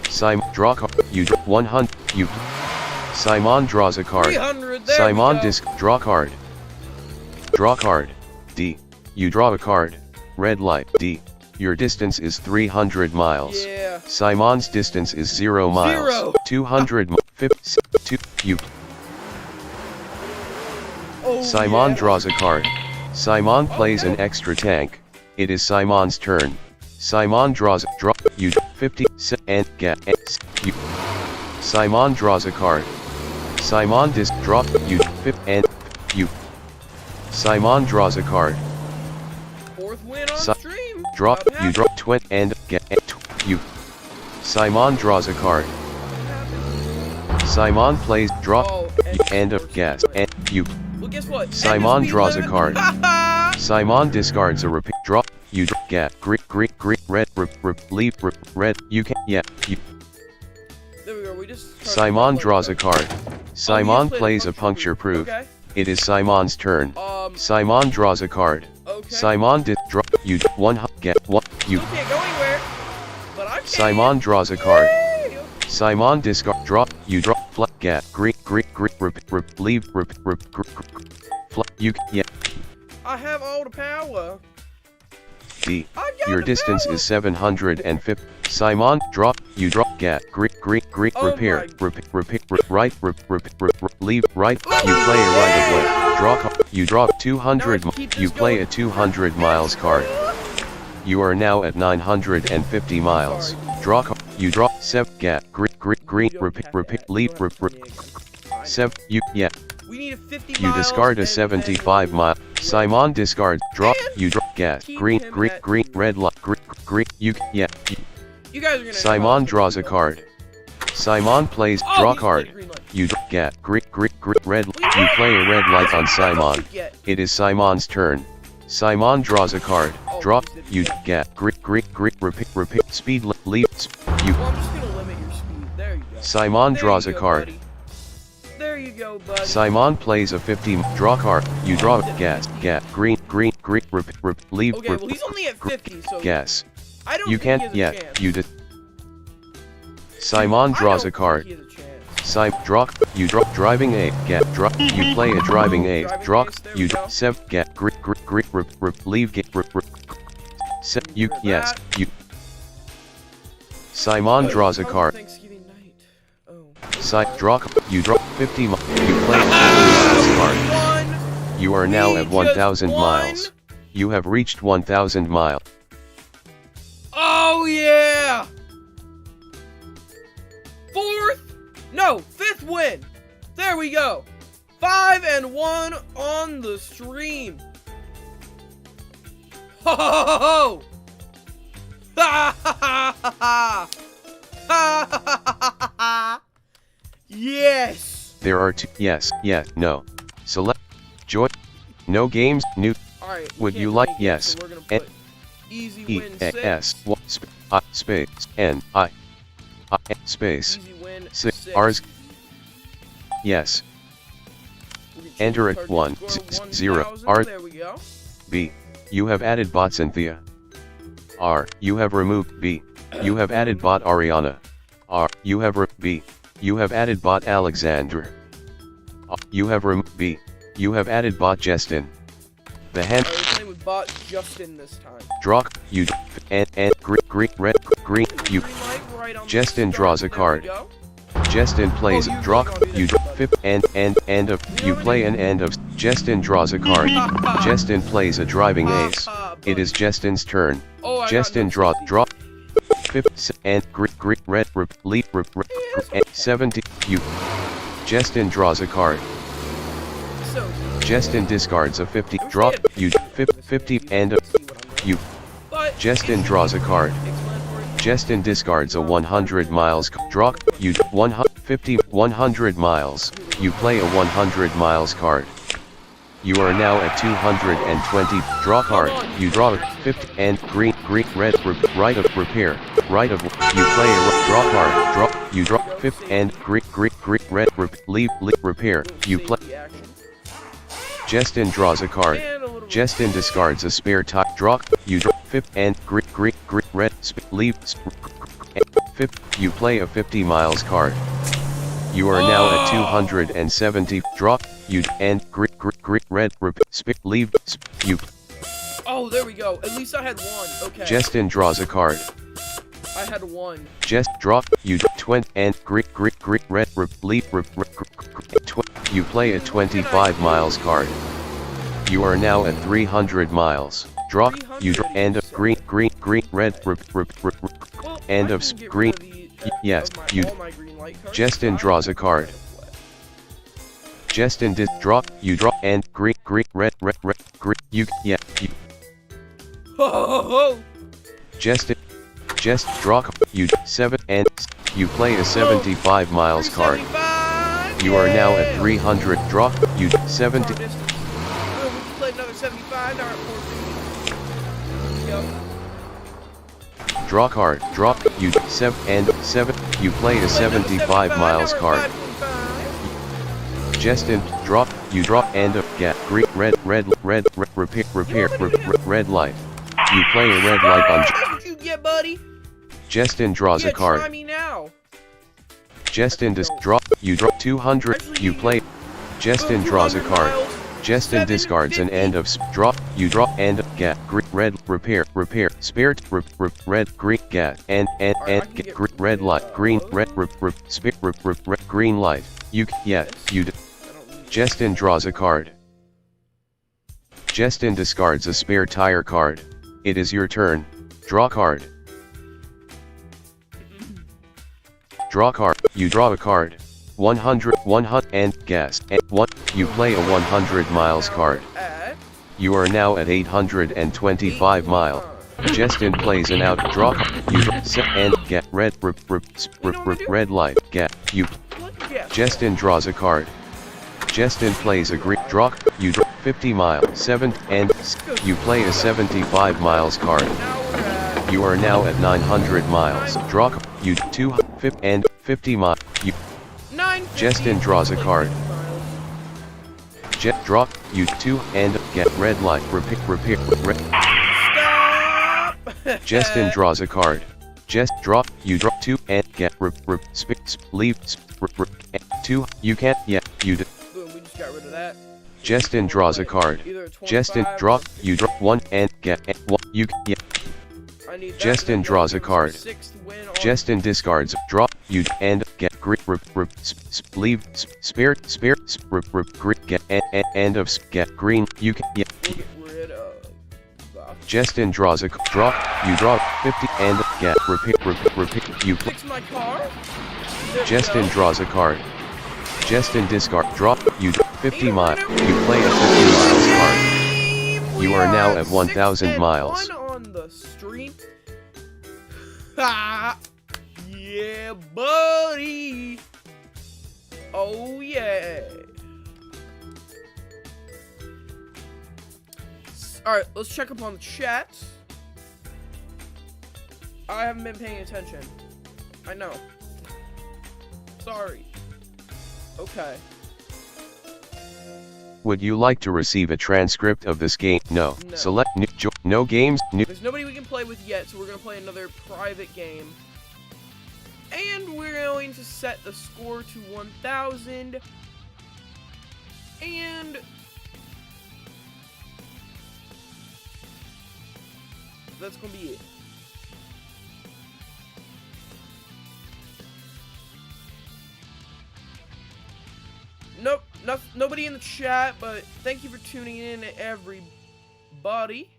Simon draw card. You draw 100 you. Simon draws a card. 300. There Simon we go. draw card. Draw card. D. You draw a card. Red light. D. Your distance is 300 miles. Yeah. Simon's distance is 0 miles. 0. 200 2 you. Oh, Simon yeah. draws a card. Simon plays an extra tank. It is Simon's turn. Simon draws draw you 50 and get you. Simon draws a card. Simon draw you 50 and you. Simon draws a card. 4th win on Si- stream. Draw Not you happy. draw 20 and get you. Simon draws a card. Simon plays draw Oh, end of gas and you. Well, guess what? Simon End of draws a speed card. limit. Simon discards a repeat draw. You get green red leave red. You can yeah. You. There we go. We just. Simon draws a card. Oh, Simon he just played plays a puncture proof. Okay. It is Simon's turn. Simon draws a card. Okay. Simon draw. You get one. You. Still can't go anywhere. But I can. Simon draws a card. Yay! Simon discard. Draw. You draw. Get. Green. Leave. You. Yeah. I have all the power. D. I got Your the distance power. is 750. Simon, drop. You drop. Get. Repair. Right. Leave. Right. You play a right of way. Draw. You draw 200. Now I keep You this play going. a 200 miles card. You are now at 950 miles. Draw. You draw. 7. Get. Green. Repair. Leave. 7. You. Yeah. We need a 50 You miles discard a and 75 mile. Simon discards. Drop. You drop. Gas. Keep Green. him at- Red light. Green. You. Yeah. You guys are gonna. Simon draws a card. Simon plays. Oh, Draw he's card. played green light. You get. Red. You play a red light on Simon. Get. It is Simon's turn. Simon draws a card. Drop. Oh, You get. Repeat. Speed. Leave. You. Well, I'm just gonna limit your speed. There you go. Simon There draws you a go, card. buddy. There you go, buddy. Simon plays a 50. Draw card. You draw. Gas. Green. Leave. Okay, well he's only at 50, so Gas. I don't You think can't. he has a Yeah. chance. You did. Simon I draws don't a card. think he has a chance. Draw. You draw. Driving a. Get. Drop. You play a driving a. Driving Draw. ace, there You. we go. 7. Get. Leave. Get. You. Yes. You. Simon draws a Oh, card. Thanksgiving night. Oh. Draw. You draw 50. You play a 50 miles card. One. You are now We at just 1,000 won. miles. You have reached 1,000 miles. Oh yeah. Fifth win. There we go. 5-1 on the stream. Ho ho ho ho. Ha ha ha ha ha. Ha ha ha ha ha. Yes. There are two. Yes. No. Select. Joy. No games. New. Alright. Would you like? Yes. So we're gonna N- put easy E. win S. 6. Space. N. I. Space. Easy win 6. 6. Ours. Yes. We can change Enter the it. target 1. score 0. 1000. R. There we go. B. You have added bot Cynthia. R. You have removed B. You have added bot Ariana. R. You have B. You have added bot Alexander. You have removed B. You have added bot Justin. The hand. Alright, we're playing with bot Justin this time. Draw. You. And green. Red. Green. You. Green light right on the Justin start. draws a There card. we go. Justin plays. Oh, you Draw. click on You. this. Fifth. End of. You play an end of. Justin draws a card. Justin plays a driving ace. It is Justin's turn. Oh, I got Justin no draw. safety. Draw. Fifth. And red. Leap. And 70. You. Justin draws a card. So, Justin discards a 50. I wish Draw. I had You. pictures 50. so you End can of. see what I'm doing. You. But Justin it's draws a card. explanatory. Justin discards a 100 miles. Draw. You. 150. 100 miles. You play a 100 miles card. You are now at 220. Draw card. You draw 50 and green. Red. Right of repair. Right of. You play a draw card. Draw. You draw 50 and green. Red. Leave. Repair. You play. Safety action. Justin draws a card. And a little Justin discards a spare tie. Draw. You draw 50 and green. Red. Leave. 50. You play a 50 miles card. You are now at 270. Draw. You and red. Leave. You. Oh, there we go. At least I had one. Okay. Justin draws a card. I had one. Just draw. You 20 and red. Leave. You play a 25 miles card. You are now at 300 miles. Draw. You draw end of green. Red. Well, End I of can get green. rid of the, Yes, of my, you- all my green light cards. Justin draws a card. Justin did draw. You draw and green. Red. You. Yeah. You. Ho ho ho! Just draw. You 7 and you play a 75 miles card. 375, You are now at yeah! 300. Draw. You 70. Far distance. Oh, we just played another 75. Now we're at 450. Yep. Draw card. Draw. You 7 and 7. You play a 75 miles card. Justin draw. you draw end of get green red repair red light. You play a red light on That's what you get, buddy. Justin draws a Yeah, try card. me now. Justin draw. You draw 200. You play. Justin draws a card. Justin discards an end of draw. You draw end get green red repair spirit red green get and get red light green red spirit green light. You Justin draws a card. Justin discards a spare tire card. It is your turn. Draw card. Draw card. You draw a card. 100 and guess and what you play a 100 miles card. You are now at 825 mile. Justin plays an out draw card. You draw and get red red light get you. Justin draws a card. Justin plays a green draw. You draw 50 miles 7 and you play a 75 miles card. You are now at 900 miles. Draw you 2 and 50 miles. You Justin draws a card. Draw you 2 and get red light repair red. Stop! Justin draws a card. Draw you draw 2 and get leave 2. You can't yet. You Boom, we just got rid of that. Justin draws a card. Justin draw you draw 1 and get 1. You yeah. Justin draws a card. Justin discards draw you and get leave spirit green get end of get green you can yeah. Justin draws a draw you draw 50 and get repair you Fix my car. Justin draws a card. Justin discard draw you 50 miles. You play a 50 miles card. You are now at 1,000 miles. On the street. Ha! Yeah, buddy. Oh yeah. All right, let's check up on the chat. I haven't been paying attention. I know. Sorry. Okay. Would you like to receive a transcript of this game? No. Select no games. There's nobody we can play with yet, so we're gonna play another private game. And we're going to set the score to 1,000. And that's gonna be it. Nope, nobody in the chat, but thank you for tuning in, everybody.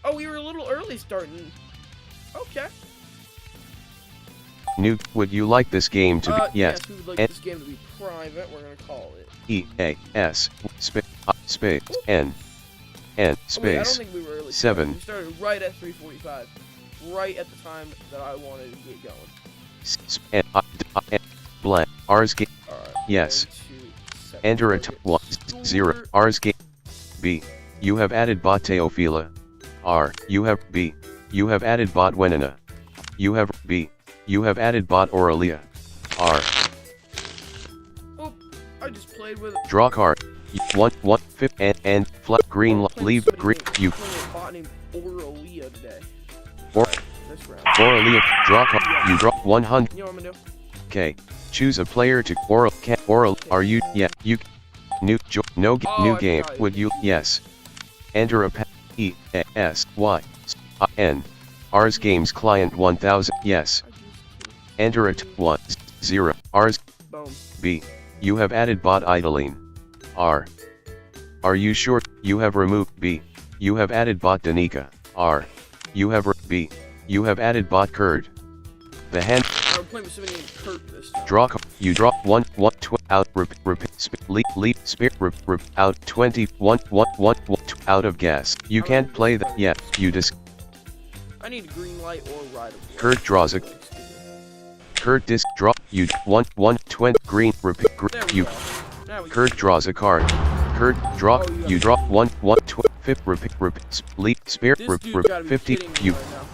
Oh, we were a little early starting. Okay. Nuke, would you like this game to be? Yes. We would like this game to be private. We're gonna call it EAS space N Oh, wait, I don't space think we were early. 7 We started right at 3:45, right at the time that I wanted to get going. blank R's game. Alright. Yes. 1, 2, 7. Enter a Okay, 1 0 store. R's game. B. You have added bot Teofila. R. You have B. You have added bot Wenina. You have B. You have added bot Aurelia. R. Oh, I just played with. Draw card. 1 5 and flat green leave green. You playing a bot named Aurelia today. or This round. Aurelia. Draw card. You draw 100. You know what I'm gonna do? K. Choose a player to oral. Are you? Yeah. You. New. No. New I game. forgot. Would you? Yes. Enter a E S Y N. R's games client 1000. Yes. Enter a 1 0 R's. Boom. B. You have added bot Idaline. R. Are you sure? You have removed B. You have added bot Danica. R. You have B. You have added bot Kurd. The hand. I'm playing with somebody named Kurt this time. Draw. You draw 1 out. Leap spirit out 20 1 out of gas. You can't play that yet. You I need a green light or right of way. Kurt draws a. Kurt disc draw. You 1 20 green There we you. go. Now we Kurt draws a card. Kurt draw. Oh, you You draw 1 5 leap spirit This dude's gotta be 50. kidding me You right now.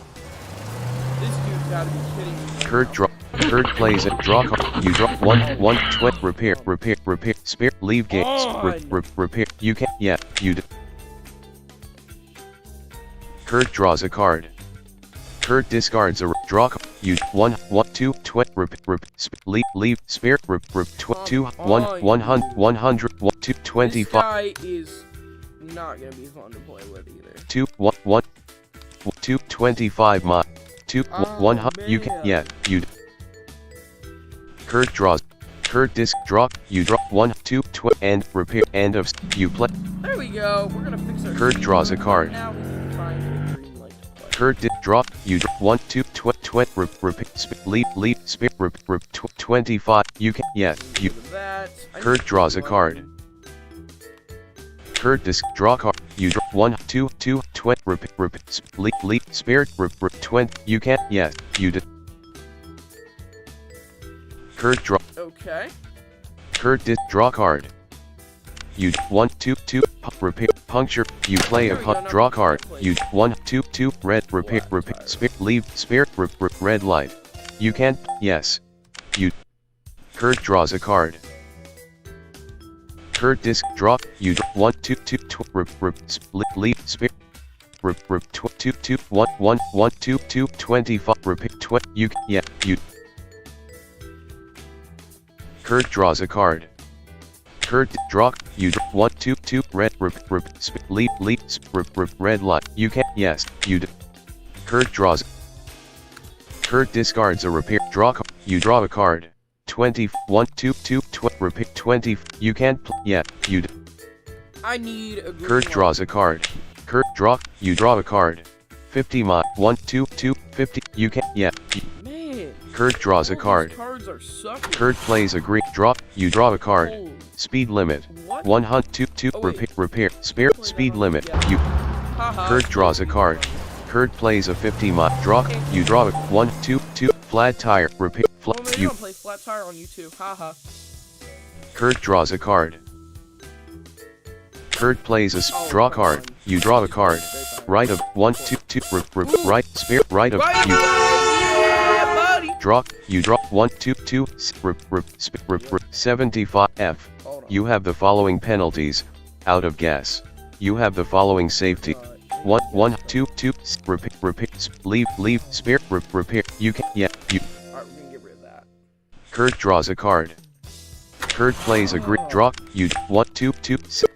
This dude's gotta be kidding me. Kurt draw. Kurt plays it. Draw card. You draw 1 20. Repair. Spare. Leave game. Repair. You can. Yeah. You. Kurt draws a card. Kurt discards a draw card. You 1 2 20. Leave. Spare. 2 100 2 25. This guy is not gonna be fun to play with either. 2 1 2 25 mi 2 100. You can. Yeah. You. Kurt draws. Kurt disc draw. You draw 1 2 and repair. End of. You play. There we go. We're gonna fix our. Kurt draws a card. Now we can try and get a green light to play. Kurt draw. You draw 1 2 repair. Leave. Spare. 25. You can. Yeah. You. Kurt draws a card. Kurt disc draw card. You draw 1 2 repair. Leave. Spare. 20. You can. Yeah. You did. Kurt draw. Okay. Kurt disc draw card. You 1 2 repair puncture. You play a draw card. You 1 2 red repair spare leave spare red light. You can't. Yes. You. Kurt draws a card. Kurt disc draw. You 1 2 leave spare 2 1 2 25 repair 20. You yeah. You. Kurt draws a card. Kurt draw. You 1 2 red leave red light. You can. Yes. You. Kurt draws. Kurt discards a repair draw card. You draw a card. 20 1 2 repair 20. You can't. Yeah. You. I need a green Kurt light. draws a card. Kurt draw. You draw a card. 50 mi 1 2 50. You can. Yeah. Man. Kurt draws a all card. these cards are sucking. Kurt plays a green draw. You draw a card. Holy- Speed limit. What? 100 Oh, wait. repair spare speed limit. You. Haha. Kurt draws a card. Kurt plays a 50 mi draw. You draw a 1 2 flat tire repair. Well, maybe You. I'll play flat tire on you too. Haha. Kurt draws a card. Kurt plays a Oh, draw come card. on. You draw a card. Right of 1 2 right spare right of Right, you. yeah, buddy. Draw. You draw 1 2 75 F. Hold on. You have the following penalties. Out of gas. You have the following safety. 1 2 repair leave spare repair. You can. Yeah. You. Alright, we're gonna get rid of that. Kurt draws a card. Kurt plays a green draw. You 1 2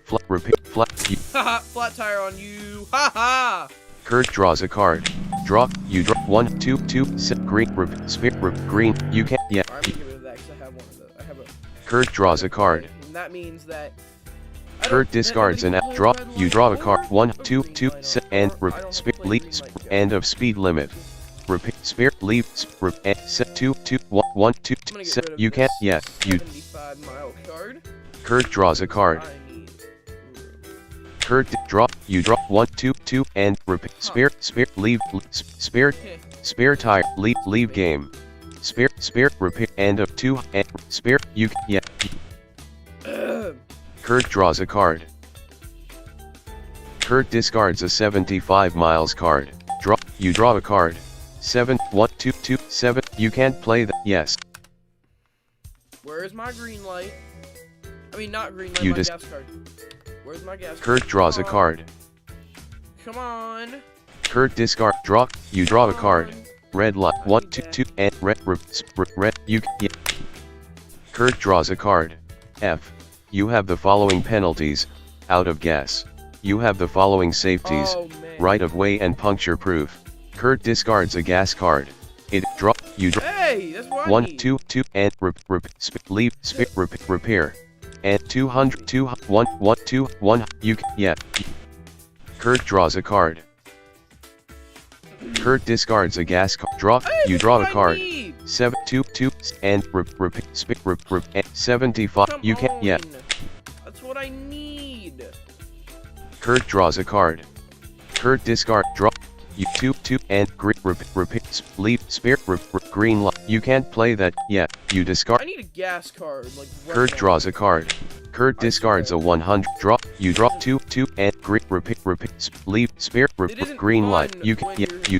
flat repair flat. You. Haha. Flat tire on you. Haha. Kurt draws a card. Draw. You draw 1 2 green spare green. You can. Yeah. Alright, I'm gonna get rid of that because I have one of those. I have a. Kurt draws a card. And that means that. Kurt discards an app draw. You draw a card. 1 2 and spare leave end of speed limit. Repair spare leave and set 2 1 2 I'm gonna get rid of You can't. this Yeah. You. 75-mile card. Kurt draws a card. I need. Kurt draw. You draw 1 2 and repair spare leave spare spare tire leave game. Spare repair end of 2 and spare you yeah. Kurt draws a card. Kurt discards a 75 miles card. Draw. You draw a card. 7 1 2 7. You can't play that. Yes. Where is my green light? I mean, not green light, You my dis- gas card. Where's my gas Kurt card? draws a Come on. card. Come on. Kurt discard draw. You draw a card. Red light 1 2 and red you yeah. Kurt draws a card. F. You have the following penalties. Out of gas. You have the following safeties. Oh, man. Right of way and puncture proof. Kurt discards a gas card. It draw. You draw. Hey, that's what I 1 need. 2 and leave repair. And 200 2 1 2 1. You can. Yeah. Kurt draws a card. Kurt discards a gas card. Draw. Hey, You that's draw what a I card. need. 7 2 and repair. 75. Come You can. Yeah. on. That's what I need. Kurt draws a card. Kurt discard. Draw. You 2 and repair. Leave spare green light. You can't play that. Yeah. You I discard. need a gas card. Like. right Kurt now. draws a card. Kurt discards a 100 draw. You draw 2 and repair leave spare It isn't green light. fun You can when yeah you're- you.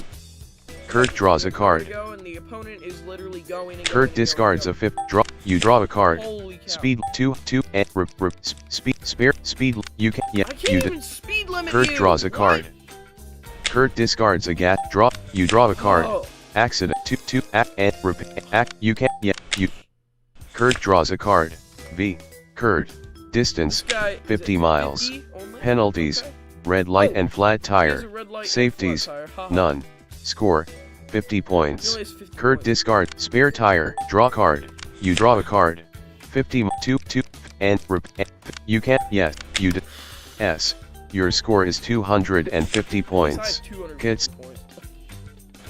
Kurt Kurt draws a card. There we go, and the opponent is literally going and Kurt going, discards going, a fifth. Draw. You draw a card. Holy cow. Speed 2 and speed. You can I can't even speed limit Kurt you. draws a What? card. Kurt discards a gat. Draw. You draw a card. Oh. Accident 2 and you can you. Kurt draws a card. V. Kurt. Distance This guy, is 50 it miles. 50 only? Penalties. Okay. Red light Oh, and flat He has tire. a red light and a Safeties. flat tire. Haha. None. Score 50 He points. only has 50 Kurt points. discard spare tire. Draw card. You draw a card. 2 and you can't. Yes. You s. Your score is 250 This points. guy's 250 Kids. points.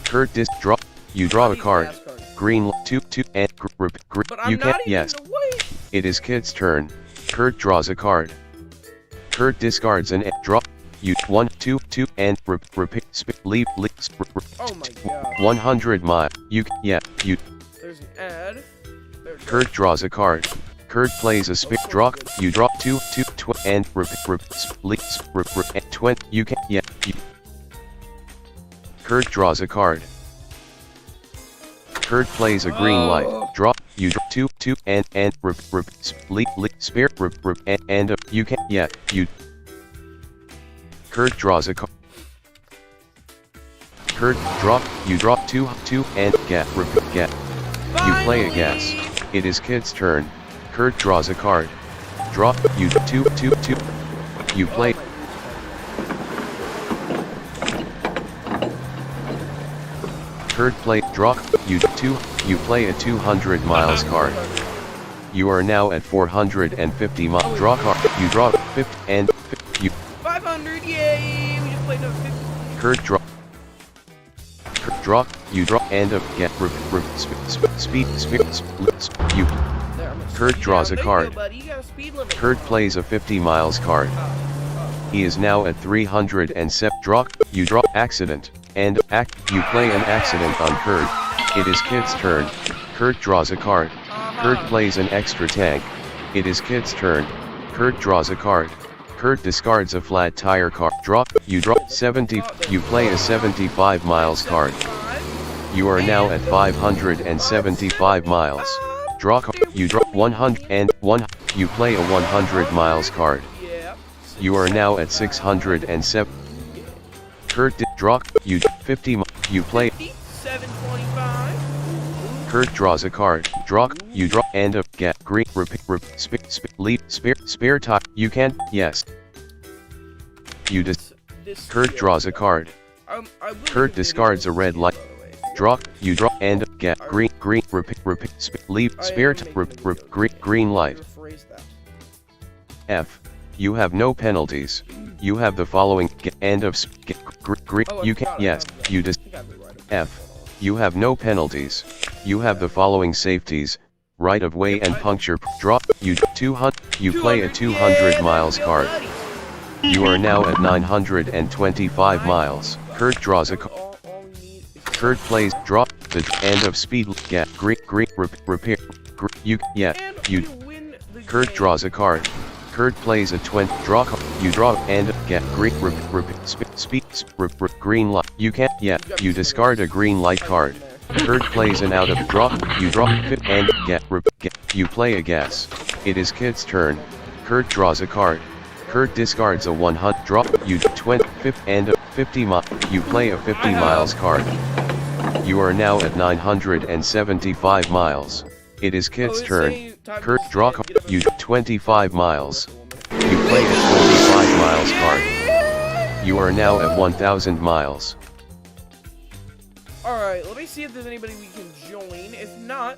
Kurt draw. You draw a These card. gas cards. Green 2 and But I'm you not can't. even Yes. in the way. It is Kid's turn. Kurt draws a card. Kurt discards an draw. You 1 2 and leave Oh my god. 100 mile. You There's an ad. There's Kurt draws a card. Kurt plays a spit draw. You draw 2 and split 20. You can Kurt draws a card. Kurt plays a green light. Draw. You draw 2 and spare and you can you. Kurt draws a card. Kurt draw. You draw 2 and get. You play a guess. It is Kid's turn. Kurt draws a card. Draw. You 2. You play. Kurt play. Draw. You 2. You play a 200 miles card. You are now at 450 miles. Draw card. You draw 50 and you. 500. Yay! We just played another 50. Kurt draw. Draw. You draw and get speed. You. There, I'm gonna Kurt speed draws down. a There you card. go, buddy. You got a speed limit. Kurt plays a 50 miles card. He is now at 307. Draw. You draw accident and you play an accident on Kurt. It is Kid's turn. Kurt draws a card. Kurt plays an extra tank. It is Kid's turn. Kurt draws a card. Kurt discards a flat tire card. Draw. You draw 70. You play a 75 miles card. You are now at 575 miles. Draw card. You draw 100 and 1. You play a 100 miles card. Yeah. You are now at 607. Kurt draw. You 50. You play. 725. Kurt draws a card. Draw. You draw and get green. Leave spare tire. You can. Yes. You Kurt draws a card. Kurt discards a red light. Draw. You draw and get green. Leave spare green light. F. You have no penalties. You have the following end of green. You can. Yes. You F. You have no penalties. You have the following safeties. Right of way and puncture. Draw. You 200. You play a 200 miles card. You are now at 925 miles. Kurt draws a card. Kurt plays draw the end of speed. Get green repair. You you. Kurt draws a card. Kurt plays a 20. Draw. You draw and get green speed green light. You can't. You discard a green light card. Kurt plays an out of draw. You draw and get. You play a guess. It is Kid's turn. Kurt draws a card. Kurt discards a 100. Draw. You 20 and 50 miles. You play a 50 miles card. You are now at 975 miles. It is Kid's turn. Kurt draw. You 25 miles. You play a 25 miles card. You are now at 1000 miles. Alright, let me see if there's anybody we can join. If not,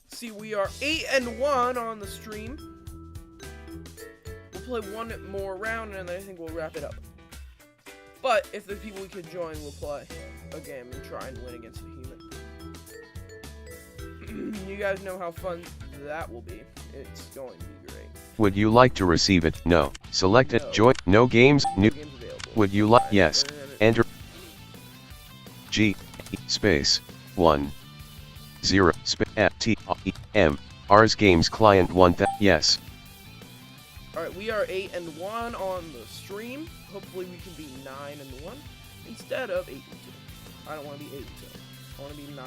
see, we are 8-1 on the stream. We'll play one more round and then I think we'll wrap it up. But if there's people we could join, we'll play a game and try and win against a human. You guys know how fun that will be. It's going to be great. Would you like to receive it? No. Select it. Join. No games. New. Would you like? Yes. Enter. G. Space. 1. 0. T. M. Rs Games Client 1. Yes. Alright, we are 8-1 on the stream. Hopefully we can be 9-1 instead of 8-2. I don't want to be 8, so I want to be 9.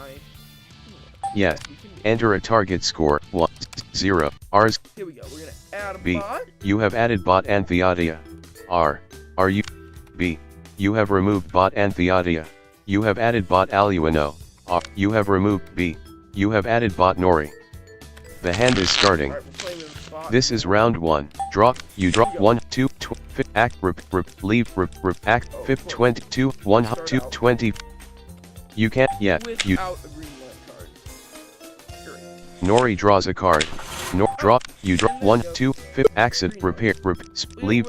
Yes. We can do it. Enter a target score 1, 0. Rs. Here we go. We're gonna add a B. bot. You have added bot Anthiotia. R. Are you? B. You have removed bot Anthiotia. You have added bot Aluino. R. You have removed B. You have added bot Nori. The hand is starting. Alright, we're playing with bot. This is round 1. Draw. You draw 1, 2, act, leave, act, 5, 22, 1, 2, 20. You can't yet. You. Without a green light card. Sure. Nori draws a card. Draw. You draw 1, 2, 5, accident, repair, leave,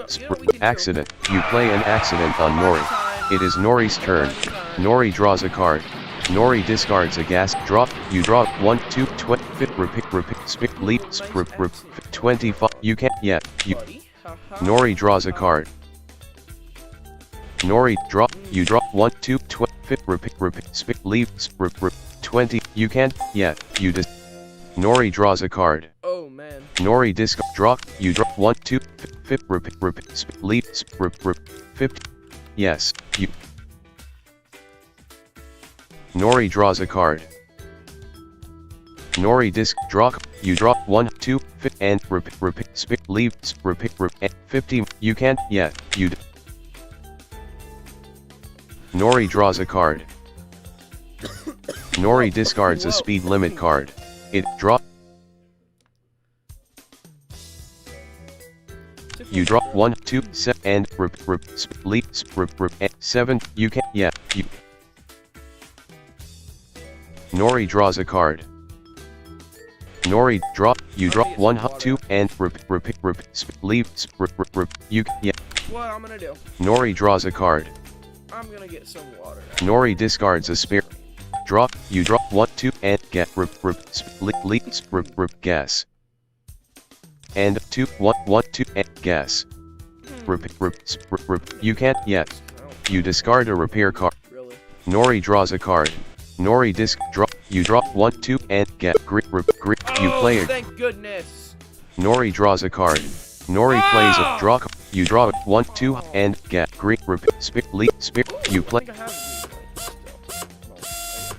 accident. You play an accident on Nori. It is Nori's turn. Nori draws a card. Nori discards a gas. Draw. You draw 1, 2, 20, repair, leave, 25. You can't yet. You. Nori draws a card. Nori draw. You draw 1, 2, 20, leave, 20. You can't yet. You Nori draws a card. Oh man. Nori draw. You draw 1, 2, leave, 50. Yes. You. Nori draws a card. Nori draw. You draw 1, 2, and leave, 50. You can't yet. You. Nori draws a card. Nori discards a speed limit card. It draw. You draw 1, 2, and leave, 7. You can't yet. You. Nori draws a card. Nori draw. You draw 1, 2, and leave, you yeah. What I'm gonna do? Nori draws a card. I'm gonna get some water. Nori discards a spare. Draw. You draw 1, 2, and get guess. And 2, 1, 1, 2, and guess. You can't yet. You discard a repair card. Really? Nori draws a card. Nori draw. You draw 1, 2, and get you play a. Thank goodness. Nori draws a card. Nori plays a draw. You draw 1, 2, and get you play.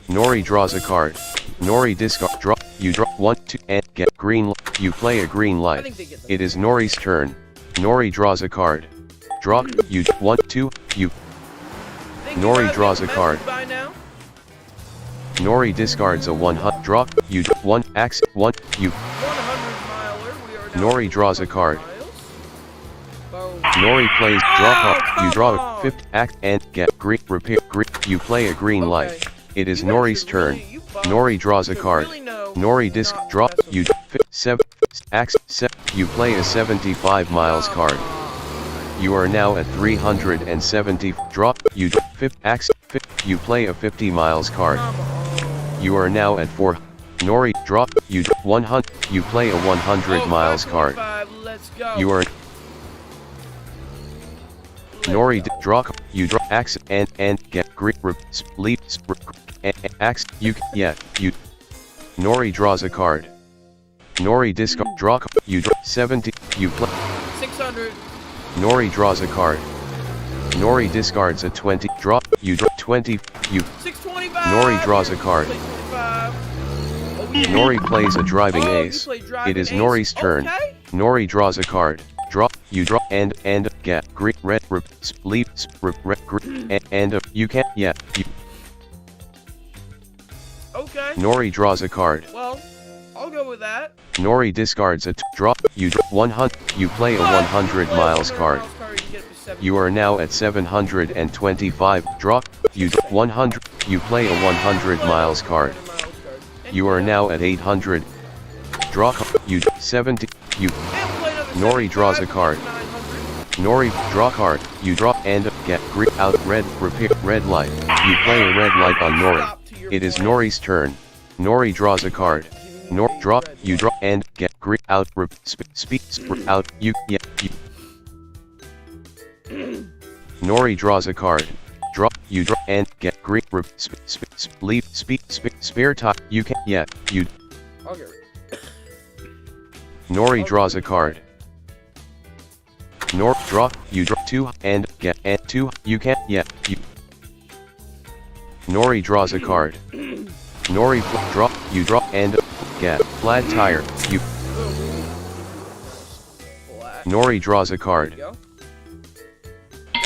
Nori draws a card. Nori discard draw. You draw 1, 2, and get green. You play a green light. It is Nori's turn. Nori draws a card. Draw. You 1, 2. You. Nori draws a card. Nori discards a 100 draw. You 1 axe 1. You. 100 miler. We are Nori draws a card. Boom. Nori plays draw card. You draw come a 50 act and get green repair green. You play a green light. It is Nori's turn. Nori draws a card. Nori disc draw. You 7 axe 7. You play a 75 miles card. You are now at 370 draw. You 5 axe 50. You play a 50 miles card. You are now at 4. Nori draw. You 100. You play a 100 miles card. Let's go. You are. Nori draw. You draw axe and get green leave axe. You yeah. You. Nori draws a card. Nori discard draw. You draw 70. You play 600. Nori draws a card. Nori discards a 20. Draw. You draw 20. You. 625. Nori draws a card. 625. Nori plays a driving ace. It is Nori's turn. Okay. Nori draws a card. Draw. You draw and get green red leave green and you can't yet. You. Okay. Nori draws a card. Well, I'll go with that. Nori discards a draw. You 100. You play a 100 miles card. You are now at 725. Draw. You 100. You play a 100 miles card. You are now at 800. Draw. You 70. You. Nori draws a card. Nori draw card. You draw and get green out red repair red light. You play a red light on Nori. It is Nori's turn. Nori draws a card. Draw. You draw and get green out speed out. You yeah. You. Nori draws a card. Draw. You draw and get green leave spare top. You can yeah. You. I'll get it. Nori draws a card. Draw. You draw 2 and get 2. You can't yet. You. Nori draws a card. Nori draw, you draw, and get flat tire, you. Black. Nori draws a card. There you go.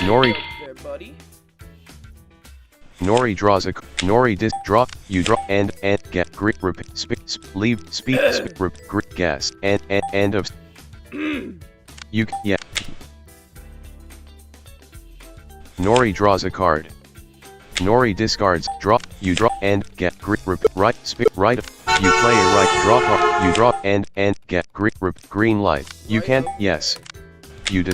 Nori, There, buddy. Nori draws a, Nori draw, you draw, and get grip, repeat, leave, speed, grip, gas, and end of. You, yeah. Nori draws a card. Nori discards, draw, you draw, and get grip, right, right, you play a right, draw card, you draw, and get grip, green light, you can't, yes, you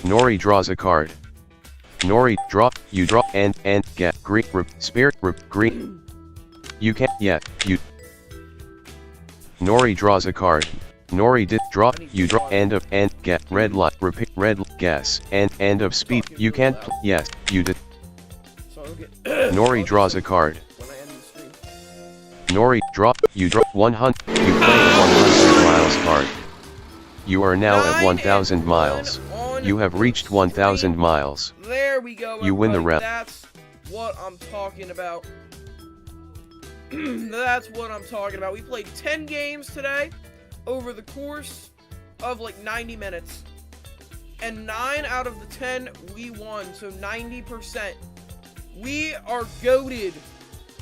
Nori draws a card. Nori, draw, you draw, and get green, spirit, green, you can't, yeah, you Nori draws a card. Nori draw, you draw, end of, and get red light, repeat, red gas, and end of speed, you can't, yes, you did. Nori draws a card. Nori, draw, you draw, 100, you play a 100 miles card. You are now at 1,000 miles. You have reached 1,000 miles. There we go. You win the round. That's what I'm talking about. That's what I'm talking about. We played 10 games today over the course of like 90 minutes. And 9 out of the 10 we won, so 90%. We are goated,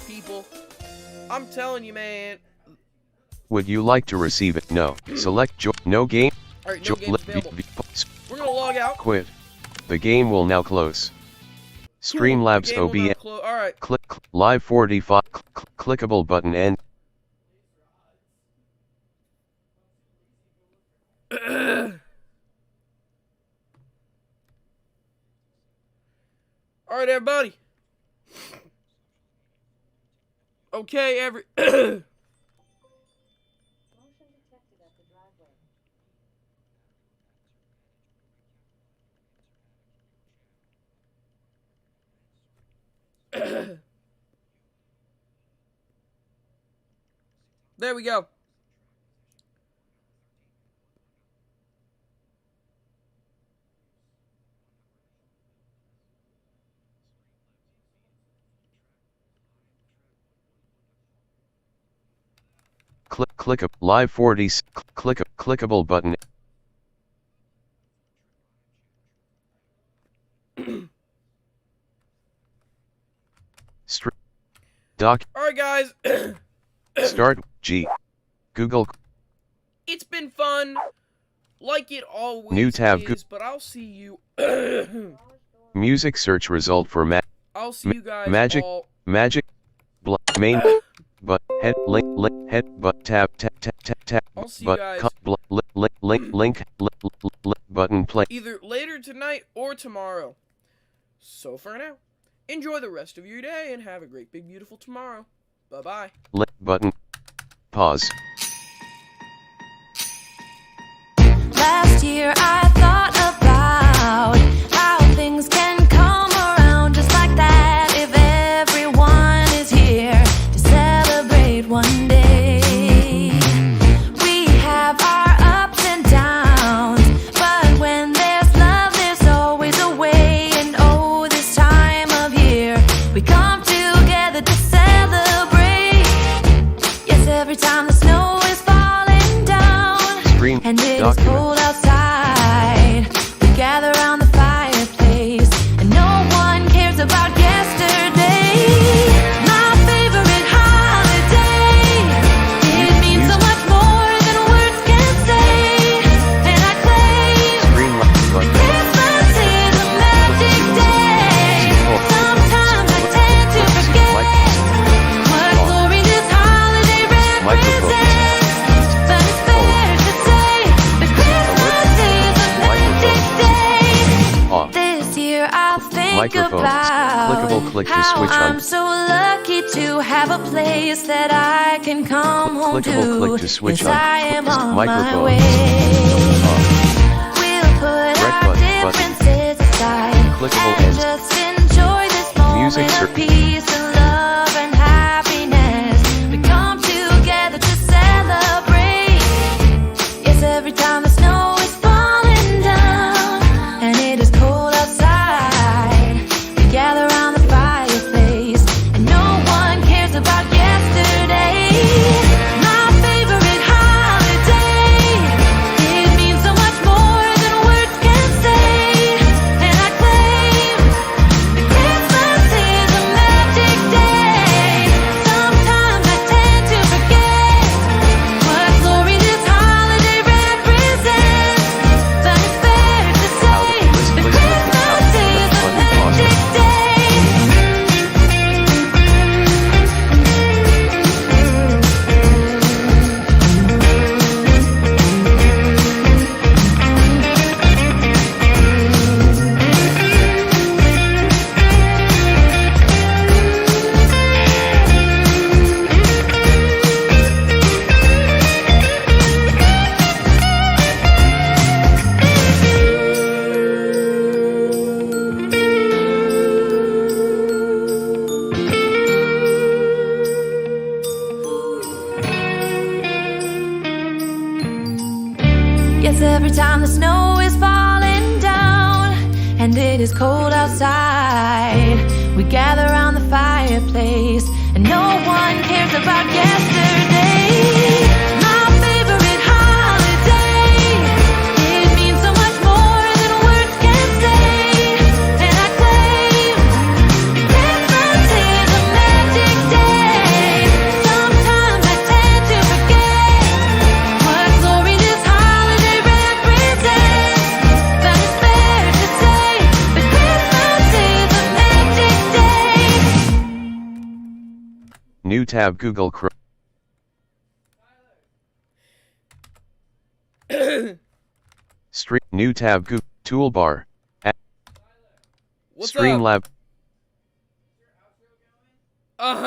people. I'm telling you, man. Would you like to receive it? No. Select no game. Alright, no games available. We're gonna log out. Quit. The game will now close. Streamlabs OBS. Alright. Click live 45. Clickable button and. Alright, everybody. Okay, there we go. Click a live 40. Clickable button. Doc. Alright, guys. Start G. Google. It's been fun, like it always New tab. is, but I'll see you. Music search result for I'll see you guys magic all. Magic main but head link head but tab I'll see but you guys link button play either later tonight or tomorrow. So for now, enjoy the rest of your day and have a great big beautiful tomorrow. Bye bye. Button pause. Last year I thought about how things can come around just like that if everyone is here to celebrate one day. We have our ups and downs, but when there's love there's always a way. And oh, this time of year we come together to celebrate. Yes, every time the snow is falling down Screen and it is document. cold outside, we gather around the fireplace, and no one cares about yesterday. My favorite holiday, it means so much more than words can say. And I claim Screen button. Christmas is a magic day. Sometimes I tend to forget what glory this holiday represents. But it's fair to say that Christmas is a magic day. Off. This year I'll think Microphones. about Clickable click to how switch on. I'm so lucky to have a place that I can come home Clickable to. click to switch Yes, on. I am on my Microphones. way. Off. We'll put Red our button. differences aside Clickable and ends. just enjoy this Music moment search. of peace and love and happiness. We come together to celebrate. Yes, every time the snow is falling down and it is cold outside, we gather Every time the snow is falling down and it is cold outside, we gather around the fireplace and no one cares about yesterday. My favorite holiday, it means so much more than words can say. And I claim Christmas is a magic day. Sometimes I tend to forget what glory this holiday represents, but it's fair to say that Christmas is a magic day. New tab Google Chrome. New tab Google toolbar. What's Streamlab. up?